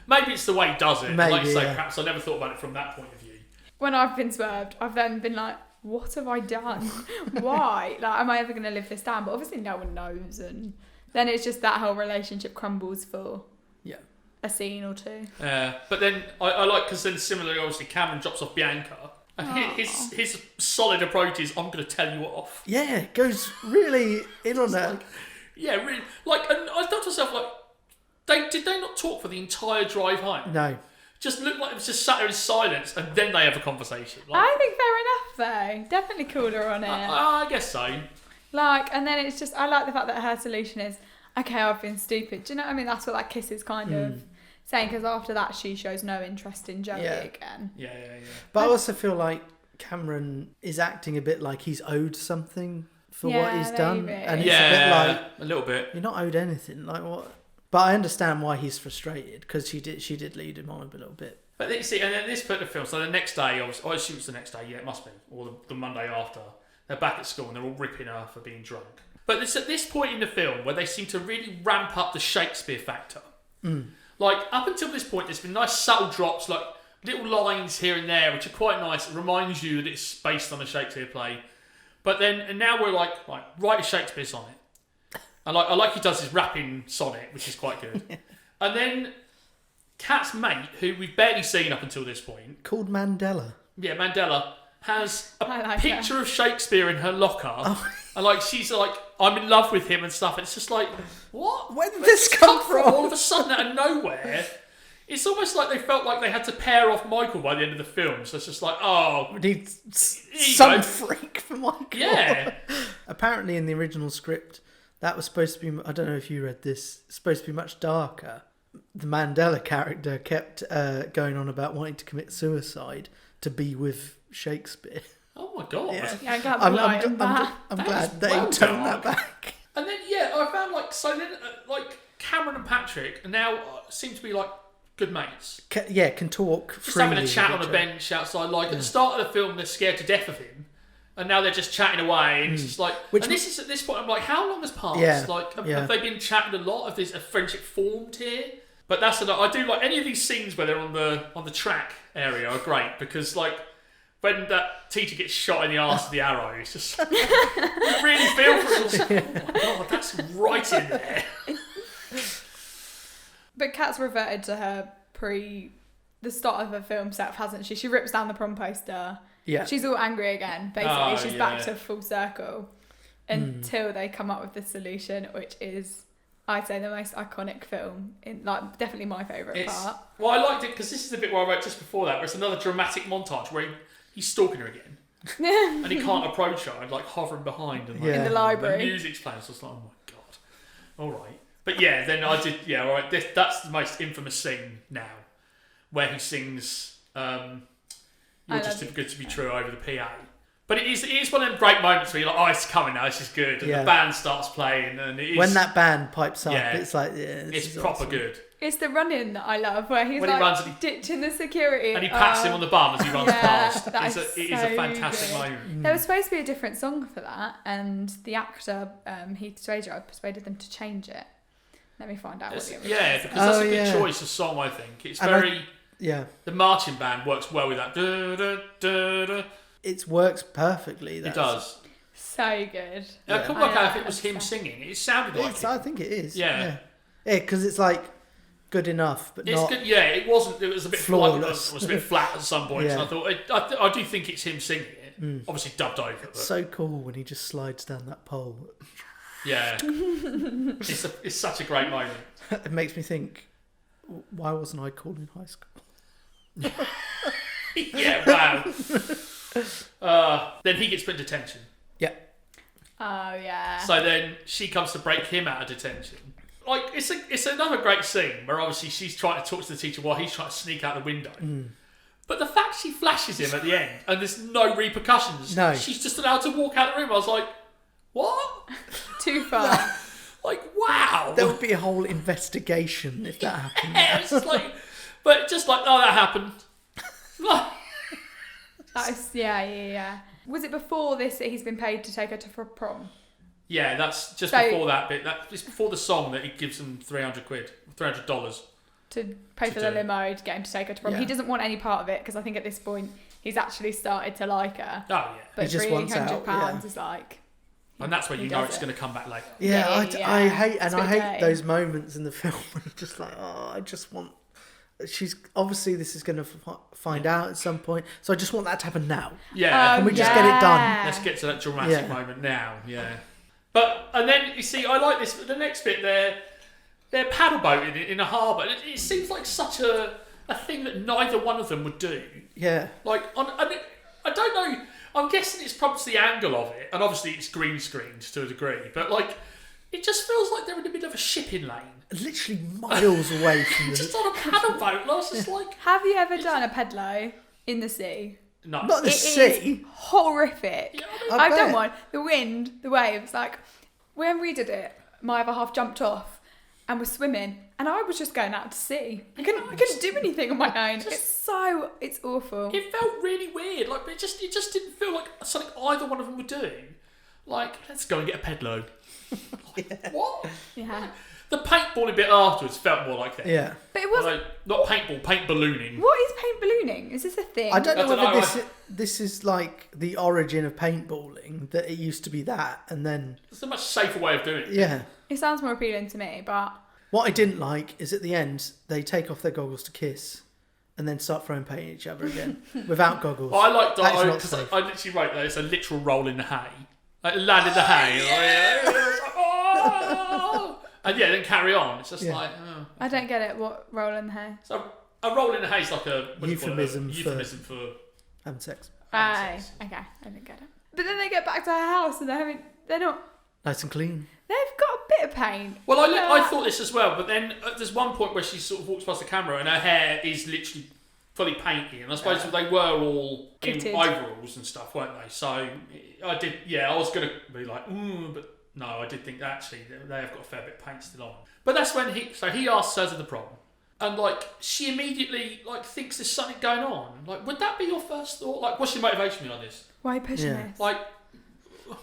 Maybe it's the way he does it. Maybe, like you say, perhaps I never thought about it from that point of view. When I've been swerved, I've then been like, what have I done? Why? Like, am I ever going to live this down? But obviously no one knows. And then it's just that whole relationship crumbles for a scene or two. But then I like, because then similarly, obviously, Cameron drops off Bianca. And his solid approach is, I'm going to tell you off. Yeah, goes really in on that. Really. And I thought to myself, did they not talk for the entire drive home? No. Just looked like it was just sat there in silence, and then they have a conversation. I think fair enough, though. Definitely cooler on it. I guess so. And then it's just, I like the fact that her solution is, okay, I've been stupid. Do you know what I mean? That's what that kiss is kind of saying, because after that, she shows no interest in Joey again. Yeah. But I also feel like Cameron is acting a bit like he's owed something for what he's done. Maybe. And it's a bit like... a little bit. You're not owed anything. Like, what? But I understand why he's frustrated, because she did lead him on a little bit. But then you see, and then this put the film, so the next day, I assume it's the next day, it must be, or the Monday after, they're back at school and they're all ripping her for being drunk. But it's at this point in the film where they seem to really ramp up the Shakespeare factor. Up until this point, there's been nice subtle drops, like little lines here and there, which are quite nice. It reminds you that it's based on a Shakespeare play. But then, and now we're like write a Shakespeare sonnet. I like he does his rapping sonnet, which is quite good. And then Kat's mate, who we've barely seen up until this point, Called Mandela. Yeah, Mandela, has a picture her. of Shakespeare in her locker. And she's like, I'm in love with him and stuff. And it's just like, what? Where did this come from? All of a sudden, out of nowhere. It's almost like they felt like they had to pair off Michael by the end of the film. So it's just like, we need some freak for Michael. Yeah. Apparently in the original script, that was supposed to be, I don't know if you read this, supposed to be much darker. The Mandela character kept going on about wanting to commit suicide to be with Shakespeare. Oh my God. Yeah, I got that. I'm glad they turned that back. And then, I found Cameron and Patrick now seem to be good mates. Can talk Just freely. having a chat on a bench outside. At the start of the film, they're scared to death of him. And now they're just chatting away, and it's just like... and this is, at this point, I'm like, how long has passed? Have they been chatting a lot? Have a friendship formed here? But that's I do like any of these scenes where they're on the track area are great, because when that teacher gets shot in the arse with the arrow, it's just... you really feel for it. It's like, oh my God, that's right in there. But Kat's reverted to her the start of her film set, hasn't she? She rips down the prom poster. Yeah. She's all angry again, basically. She's back to full circle until they come up with the solution, which is, I'd say, the most iconic film. Definitely my favourite part. Well, I liked it because this is the bit where I wrote just before that, where it's another dramatic montage where he's stalking her again. And he can't approach her, and hovering behind. And, in the library. The music's playing, so it's like, oh my God. All right. But then I did, all right, that's the most infamous scene now, where he sings... You're just too good to be true over the PA. But it is one of them great moments where you're like, oh, it's coming now, this is good. And the band starts playing. And it is, when that band pipes up, it's like, it's proper awesome. Good. It's the run-in that I love, where he's when like he runs and ditching the security. And he pats him on the bum as he runs past. It is a so fantastic good. moment. There was supposed to be a different song for that, and the actor, Heath Slater, I persuaded them to change it. Let me find out what the original is. Because that's a good choice of song, I think. It's very... The marching band works well with that. It works perfectly. It does. So good. I couldn't work out if it was him singing. It sounded like it. I think it is. Yeah. Yeah, because it's like good enough, but it's not good. Yeah, it wasn't. It was a bit flawless. It was a bit flat at some points. And I thought, I do think it's him singing it. Obviously dubbed over. But. So cool when he just slides down that pole. Yeah. It's such a great moment. It makes me think, why wasn't I cool in high school? Yeah, wow. Then he gets put in detention. Yeah. Oh, yeah. So then she comes to break him out of detention. Like, it's another great scene where obviously she's trying to talk to the teacher while he's trying to sneak out the window. But the fact she flashes him at the end and there's no repercussions, she's just allowed to walk out the room. I was like, what? Too far. Like, wow. There would be a whole investigation if that happened. Yeah, it's just like, but just like, oh, that happened. Yeah. Was it before this that he's been paid to take her to prom? Yeah, that's just before that bit. It's before the song that he gives them $300 to pay for the limo to get him to take her to prom. Yeah. He doesn't want any part of it because I think at this point he's actually started to like her. Oh yeah, but he just wants out, £300 is like, and that's where you know it's going to come back later. I hate those moments in the film where you're just like, oh, I just want. She's obviously this is going to find out at some point, so I just want that to happen now. Yeah, can we just get it done? Let's get to that dramatic moment now. Yeah, and then you see, I like this. The next bit, they're paddle boating in a harbour. It seems like such a thing that neither one of them would do. Yeah, like I don't know. I'm guessing it's probably the angle of it, and obviously it's green screened to a degree, but like. It just feels like they're in the middle of a shipping lane. Literally miles away from the... Just on a paddle boat. And I was just like... Have you ever done a pedalo in the sea? No. Not the sea? It is horrific. Yeah, I've done one. The wind, the waves. Like, when we did it, my other half jumped off and was swimming. And I was just going out to sea. I couldn't do anything on my own. It's awful. It felt really weird. Like, it just didn't feel like something either one of them would do. Like, let's go and get a pedalo. What? Yeah. The paintballing bit afterwards felt more like that. Yeah. But it wasn't... Like, not paintball, paint ballooning. What is paint ballooning? Is this a thing? I don't know whether this is like the origin of paintballing, that it used to be that, and then... It's a much safer way of doing it. Yeah. It sounds more appealing to me, but... What I didn't like is at the end, they take off their goggles to kiss, and then start throwing paint at each other again, without goggles. Well, I like that, That is not because safe. I literally wrote that it's a literal roll in the hay. Like, land in the hay. Oh! And then carry on. It's just like... Oh. I don't get it. What roll in the hair? So a roll in the hay is like a... Euphemism for... Having sex. Okay. I didn't get it. But then they get back to her house and they're not... Nice and clean. They've got a bit of paint. Well, I thought this as well, but then there's one point where she sort of walks past the camera and her hair is literally fully painted, and I suppose they were all Kitted. in overalls and stuff, weren't they? So I was going to be like, but no, I did think that actually they have got a fair bit of paint still on. But that's when he asks her to the prom, and like she immediately like thinks there's something going on. Like, would that be your first thought? Like, what's your motivation behind this? Why are you pushing this? Like,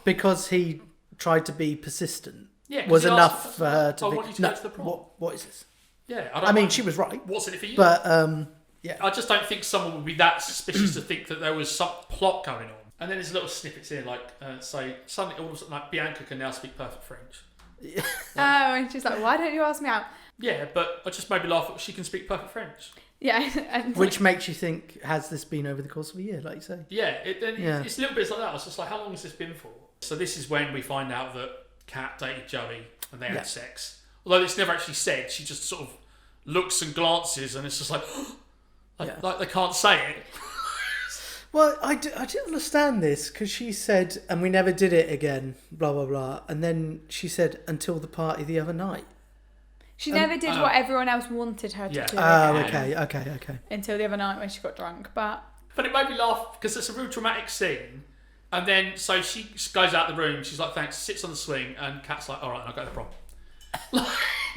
because he tried to be persistent. Yeah, was enough for her to I be... want you to go to the prom. What is this? Yeah, I mean, she was right. What's in it for you? But, yeah. I just don't think someone would be that suspicious to think that there was some plot going on. And then there's little snippets here, like, say, suddenly all of a sudden, like, Bianca can now speak perfect French. And she's like, why don't you ask me out? Yeah, but I just made me laugh. She can speak perfect French. Yeah. And which makes you think, has this been over the course of a year, like you say? Yeah, it's little bits like that. I was just like, how long has this been for? So this is when we find out that Kat dated Joey and they had sex. Although it's never actually said, she just sort of looks and glances and it's just like, like they can't say it. Well, I didn't understand this because she said, and we never did it again, blah, blah, blah. And then she said, until the party the other night. She never did what everyone else wanted her to do. Oh, okay. Until the other night when she got drunk. But it made me laugh because it's a real dramatic scene. And then, so she goes out the room, she's like, thanks, sits on the swing, and Kat's like, alright, I'll go to the prom.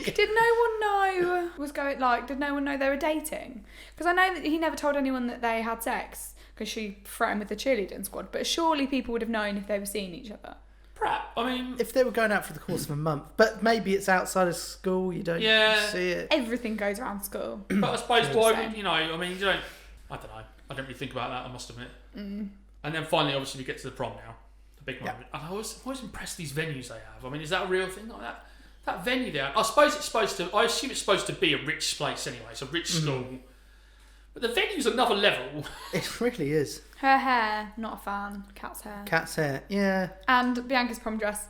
Did no one know did no one know they were dating? Because I know that he never told anyone that they had sex, because she threatened with the cheerleading squad, but surely people would have known if they were seeing each other. Crap, I mean... If they were going out for the course of a month. But maybe it's outside of school, you don't see it. Everything goes around school. But I suppose, why would, you don't... I don't know. I don't really think about that, I must admit. Mm. And then finally, obviously, we get to the prom now. The big moment. And I was always impressed with these venues they have. I mean, is that a real thing like that? That venue there, I suppose it's supposed to... I assume it's supposed to be a rich place anyway. It's a rich school. But the venue's another level. It really is. Her hair, not a fan. Kat's hair. Cat's hair, yeah. And Bianca's prom dress,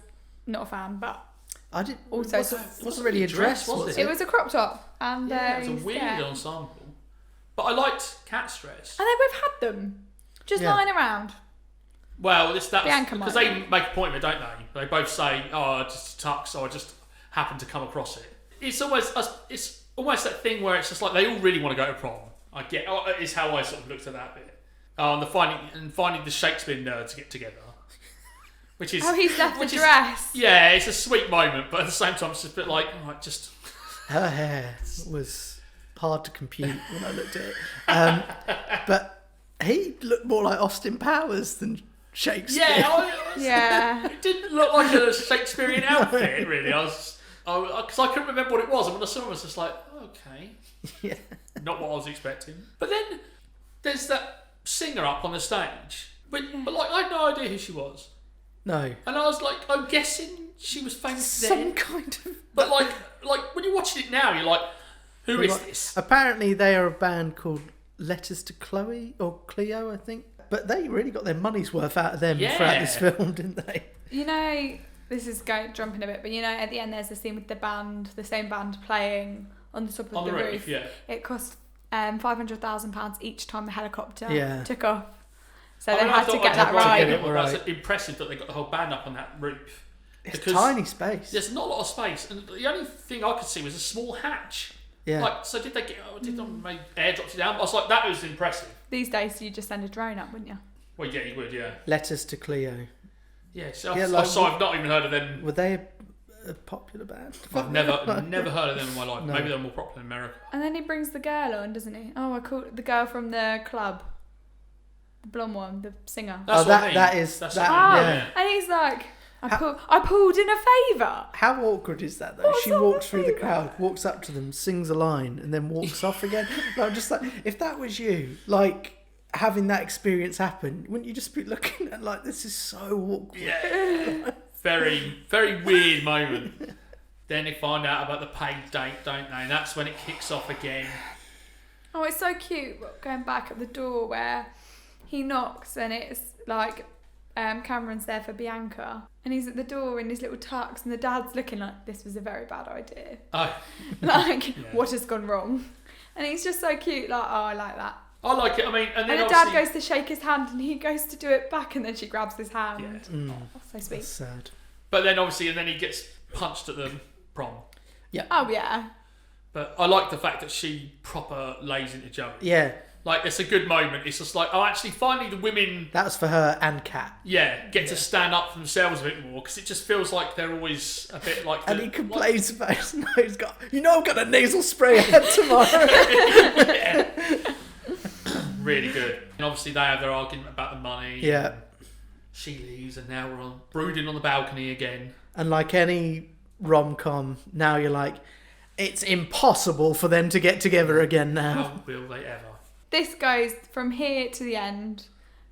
not a fan, but... I did. Also, wasn't really a dress, was it? It was a crop top. And it was a weird ensemble. But I liked Kat's dress. And they both had them. Just lying around. Well, that's because they might make a point of it, don't they? They both say, "Oh, just a tux," or "I just happened to come across it." It's almost that thing where it's just like they all really want to go to prom. I get. Is how I sort of looked at that bit. And finding the Shakespeare nerds get together, which is he's left the dress. Yeah, it's a sweet moment, but at the same time, it's just a bit like, just. Her hair was hard to compute when I looked at it, but he looked more like Austin Powers than Shakespeare. Yeah, It didn't look like a Shakespearean outfit, really. Because I couldn't remember what it was, and when I saw it, I was just like, okay, not what I was expecting. But then there's that singer up on the stage, but like I had no idea who she was. No, and I was like, I'm guessing she was famous some then. kind of. But like when you're watching it now, you're like, who is this? Apparently, they are a band called Letters to Chloe or Cleo, I think. But they really got their money's worth out of them throughout this film, didn't they? You know, this is jumping a bit, but you know, at the end there's the scene with the same band playing on the top of the roof. Yeah. It cost £500,000 each time the helicopter took off. So they had to get that right. That's impressive that they got the whole band up on that roof. It's tiny space. There's not a lot of space, and the only thing I could see was a small hatch. Yeah. Like, so did they make airdrops it down? I was like, that was impressive. These days, you just send a drone up, wouldn't you? Well, yeah, you would, yeah. Letters to Cleo. Yeah, so I've not even heard of them. Were they a popular band? I've never heard of them in my life. No. Maybe they're more popular in America. And then he brings the girl on, doesn't he? Oh, I call the girl from the club. The blonde one, the singer. That's what I mean. And he's like, I pulled in a favour. How awkward is that, though? She walks through the crowd, walks up to them, sings a line, and then walks off again. And I'm just like, if that was you, like, having that experience happen, wouldn't you just be looking at, like, this is so awkward? Yeah. Very, very weird moment. Then they find out about the paid date, don't they? And that's when it kicks off again. Oh, it's so cute, going back at the door where he knocks and it's like... Cameron's there for Bianca and he's at the door in his little tux and the dad's looking like this was a very bad idea. What has gone wrong? And he's just so cute, like, oh, I like that. I like it. I mean, and then the dad goes to shake his hand and he goes to do it back and then she grabs his hand. Yeah. That's so sweet. That's sad. But then obviously, and then he gets punched at the prom. Yeah. Oh yeah. But I like the fact that she proper lays into Joey. Yeah. Like, it's a good moment. It's just like, actually, finally the women... That was for her and Kat. Yeah, get to stand up for themselves a bit more, because it just feels like they're always a bit like... And he complains about his nose. I've got a nasal spray ahead tomorrow. Really good. And obviously they have their argument about the money. Yeah. She leaves, and now we're brooding on the balcony again. And like any rom-com, now you're like, it's impossible for them to get together again now. How will they ever? This goes from here to the end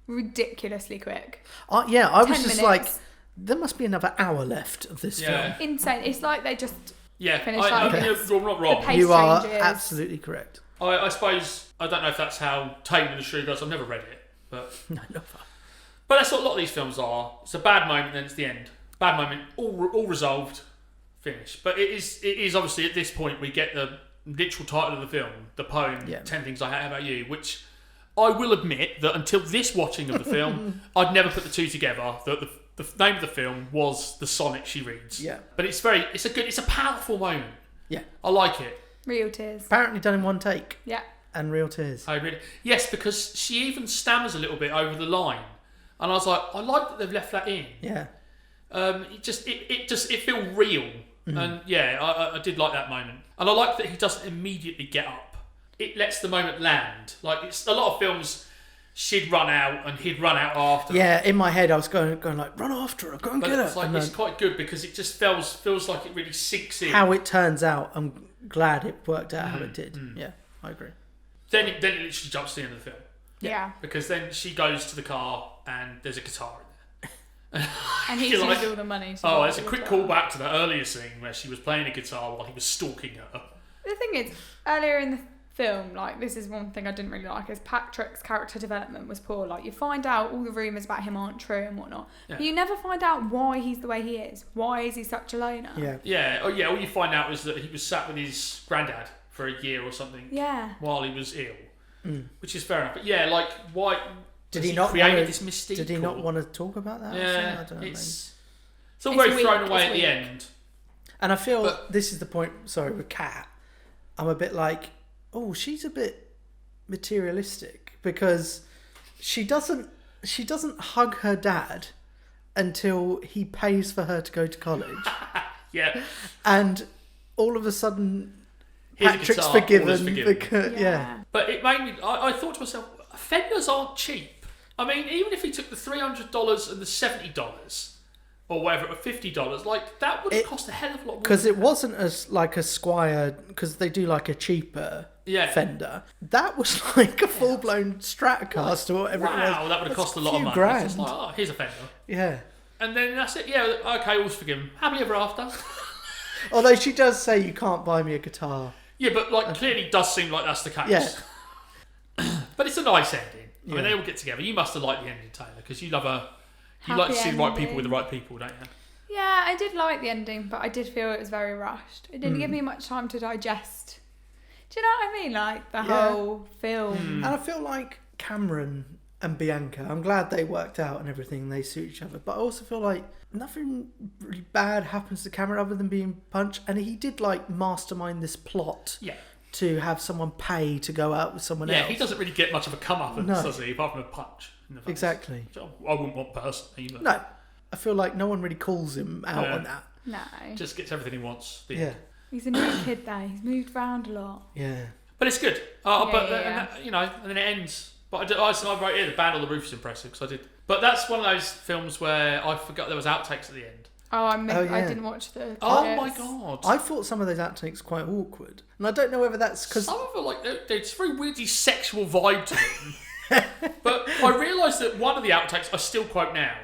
ridiculously quick. I was 10 just minutes. like, there must be another hour left of this film. Insane. It's like they just finished. You're not wrong. pace You are changes. absolutely correct. I suppose, I don't know if that's how Tayla and the Shrew goes. I've never read it. But that's what a lot of these films are. It's a bad moment, then it's the end. Bad moment, all resolved, finished. But it is obviously at this point we get the literal title of the film, the poem, 10 Things I Hate About You, which I will admit that until this watching of the film, I'd never put the two together, that the name of the film was the sonnet she reads. Yeah. But it's a powerful moment. Yeah. I like it. Real tears. Apparently done in one take. Yeah. And real tears. Yes, because she even stammers a little bit over the line. And I was like, I like that they've left that in. Yeah. It felt real. And yeah, I did like that moment. And I like that he doesn't immediately get up. It lets the moment land. Like, it's a lot of films, she'd run out and he'd run out after her. Yeah, in my head I was going like, run after her, go and get her. It's like, it's quite good because it just feels like it really sinks in. How it turns out, I'm glad it worked out how it did. Yeah, I agree. Then it literally jumps to the end of the film. Yeah. Because then she goes to the car and there's a guitar in there. And he's used all the money. Oh, there's a quick callback to the earlier scene where she was playing a guitar while he was stalking her. The thing is, earlier in the film, like, this is one thing I didn't really like, is Patrick's character development was poor. Like, you find out all the rumours about him aren't true and whatnot, but you never find out why he's the way he is. Why is he such a loner? Yeah. Oh, yeah. All you find out is that he was sat with his granddad for a year or something. Yeah. While he was ill, which is fair enough. But yeah, like, why did he not create this mystique? Did he not want to talk about that? Yeah, I don't know. it's all very thrown away at the end. And I feel this is the point. Sorry, with Kat, I'm a bit like, oh, she's a bit materialistic because she doesn't hug her dad until he pays for her to go to college. Yeah. And all of a sudden, Here's Patrick's guitar, forgiven. forgiven. Yeah. But it made me. I thought to myself, Fenders aren't cheap. I mean, even if he took the $300 and the $70 or whatever, or $50, like, that would have cost a hell of a lot more. Because it wasn't as like a Squire, because they do like a cheaper Fender. That was like a full blown Stratocaster or whatever it was. Wow, that would have cost a lot of money. Grand. It's just like, oh, here's a Fender. Yeah. And then that's it. Yeah, okay, all's forgiven. Happily ever after. Although she does say you can't buy me a guitar. Yeah, but like clearly does seem like that's the case. Yeah. But it's a nice ending. I mean, they all get together. You must have liked the ending, Taylor, because you love a. You like to see the right people with the right people, don't you? Yeah, I did like the ending, but I did feel it was very rushed. It didn't give me much time to digest. Do you know what I mean? Like the whole film. And I feel like Cameron and Bianca, I'm glad they worked out and everything, they suit each other. But I also feel like nothing really bad happens to Cameron other than being punched. And he did like mastermind this plot. Yeah. To have someone pay to go out with someone else. Yeah, he doesn't really get much of a come-up, does he? Apart from a punch in the face. Exactly. Which I wouldn't want personally. But no. I feel like no one really calls him out on that. No. Just gets everything he wants. Yeah. He's a new kid though. He's moved around a lot. Yeah. But it's good. You know, and then it ends. But I wrote here, the band on the roof is impressive, because I did. But that's one of those films where I forgot there was outtakes at the end. Oh, I didn't watch the credits. Oh my god! I thought some of those outtakes were quite awkward, and I don't know whether that's because some of them like there's a very weirdly sexual vibe to them. But I realised that one of the outtakes I still quote now.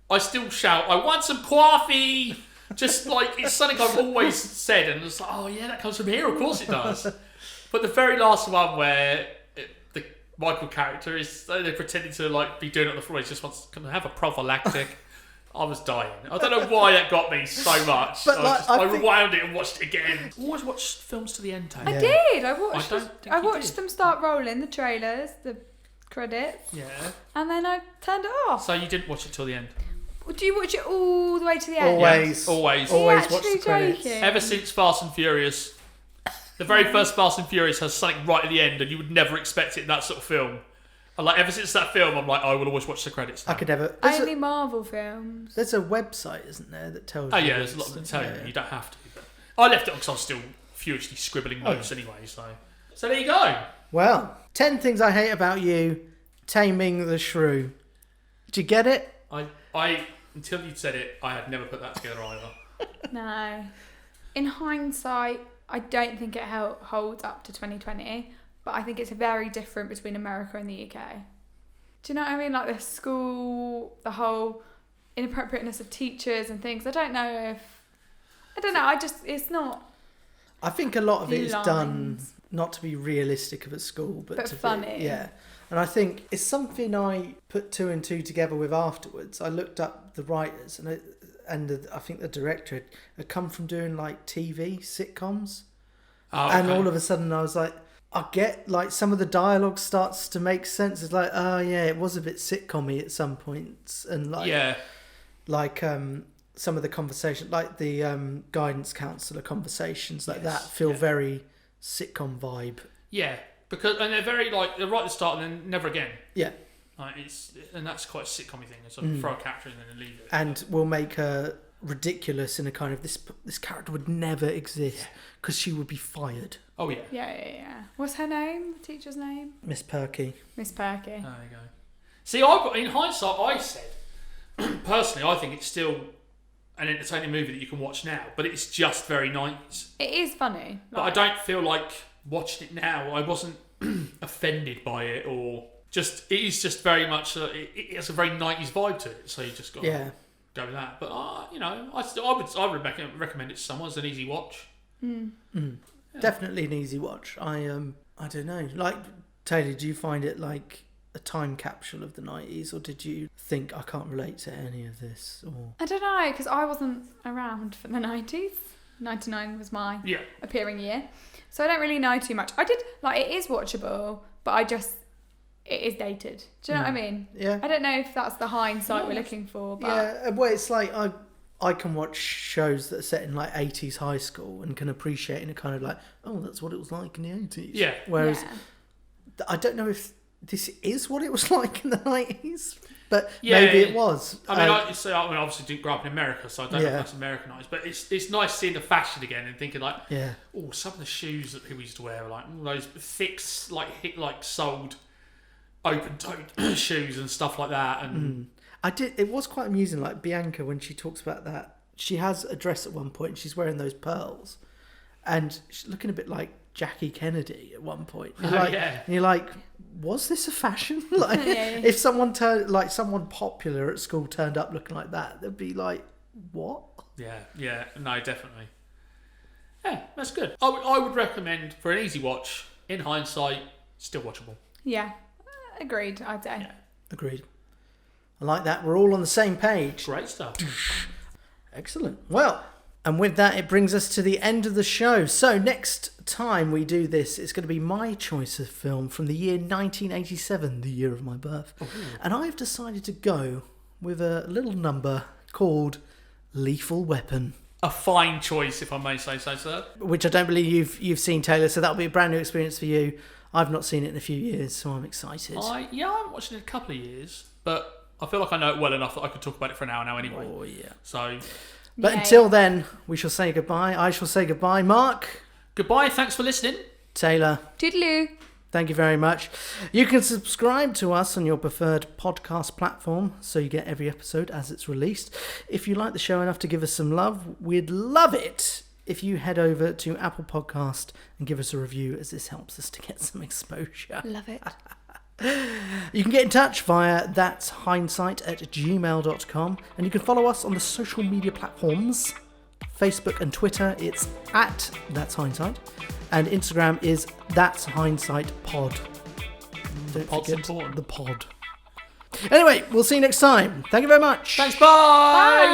I still shout, "I want some coffee!" Just like it's something I've always said, and it's like, oh yeah, that comes from here. Of course it does. But the very last one where the Michael character is they're pretending to like be doing it on the floor. He just wants to have a prophylactic. I was dying. I don't know why that got me so much. But I rewound it and watched it again. Always watch films to the end, Taylor. I did. I watched did. them start rolling, the trailers, the credits. Yeah. And then I turned it off. So you didn't watch it till the end? Do you watch it all the way to the end? Always. Yeah, always. Always watch the credits. Joking? Ever since Fast and Furious, the very first Fast and Furious has something right at the end, and you would never expect it in that sort of film. And like ever since that film, I'm like, I will always watch the credits now. I could never. Only Marvel films. There's a website, isn't there, that tells you? Oh yeah, there's a lot that tell you. You don't have to. But I left it because I was still furiously scribbling notes anyway. So there you go. Well, 10 things I hate about you. Taming the Shrew. Did you get it? I until you said it, I had never put that together either. No. In hindsight, I don't think it holds up to 2020. But I think it's very different between America and the UK. Do you know what I mean? Like the school, the whole inappropriateness of teachers and things. I don't know. It's not. I think a lot of it is done not to be realistic of a school, but to funny. Yeah. And I think it's something I put two and two together with afterwards. I looked up the writers and I think the director had come from doing like TV sitcoms. Oh, okay. And all of a sudden I was like, I get like some of the dialogue starts to make sense. It's like, oh yeah, it was a bit sitcom-y at some points, and like some of the conversation, like the guidance counsellor conversations, like that feel very sitcom vibe. Yeah, and they're very like they're right at the start and then never again. Yeah, And that's quite a sitcom-y thing. It's like throw a character in and then leave it. And we'll make her ridiculous in a kind of this character would never exist because she would be fired. Oh, yeah. Yeah. What's her name? The teacher's name? Miss Perky. Miss Perky. There you go. See, in hindsight, I said, personally, I think it's still an entertaining movie that you can watch now, but it's just very 90s. It is funny. But I don't feel like watching it now, I wasn't offended by it, or just, it is just very much, it has a very 90s vibe to it, so you just got to go with that. But, I would recommend it to someone as an easy watch. Definitely an easy watch. I don't know. Like, Taylor, do you find it like a time capsule of the 90s, or did you think I can't relate to any of this? Or I don't know, because I wasn't around for the 90s. 99 was my appearing year, so I don't really know too much. I did like, it is watchable, but it is dated. Do you know what I mean? Yeah. I don't know if that's the hindsight we're looking for, but yeah, well, it's like I can watch shows that are set in like 80s high school and can appreciate in a kind of like, oh, that's what it was like in the 80s. Yeah. Whereas I don't know if this is what it was like in the 90s, but maybe it was. I mean, I obviously didn't grow up in America, so I don't know if that's Americanized, but it's nice seeing the fashion again and thinking like, oh, some of the shoes that people used to wear were like all those thick, like soled open-toed shoes and stuff like that. And it was quite amusing, like Bianca, when she talks about that, she has a dress at one point and she's wearing those pearls and she's looking a bit like Jackie Kennedy at one point. And you're like, was this a fashion? Like, if someone someone popular at school turned up looking like that, they'd be like, what? Yeah, no, definitely. Yeah, that's good. I would recommend, for an easy watch, in hindsight, still watchable. Yeah, agreed, I'd say. Yeah. Agreed. I like that. We're all on the same page. Great stuff. Excellent. Well, and with that, it brings us to the end of the show. So next time we do this, it's going to be my choice of film from the year 1987, the year of my birth. And I've decided to go with a little number called Lethal Weapon. A fine choice, if I may say so, sir. Which I don't believe you've seen, Taylor, so that'll be a brand new experience for you. I've not seen it in a few years, so I'm excited. I haven't watched it in a couple of years, but I feel like I know it well enough that I could talk about it for an hour now anyway. Oh, yeah. So... But until then, we shall say goodbye. I shall say goodbye. Mark. Goodbye. Thanks for listening. Taylor. Toodaloo. Thank you very much. You can subscribe to us on your preferred podcast platform so you get every episode as it's released. If you like the show enough to give us some love, we'd love it if you head over to Apple Podcast and give us a review, as this helps us to get some exposure. Love it. You can get in touch via thatshindsight@gmail.com, and you can follow us on the social media platforms. Facebook and Twitter, it's @thatshindsight, and Instagram is thatshindsightpod. Don't forget the pod. Anyway, we'll see you next time. Thank you very much. Thanks, bye!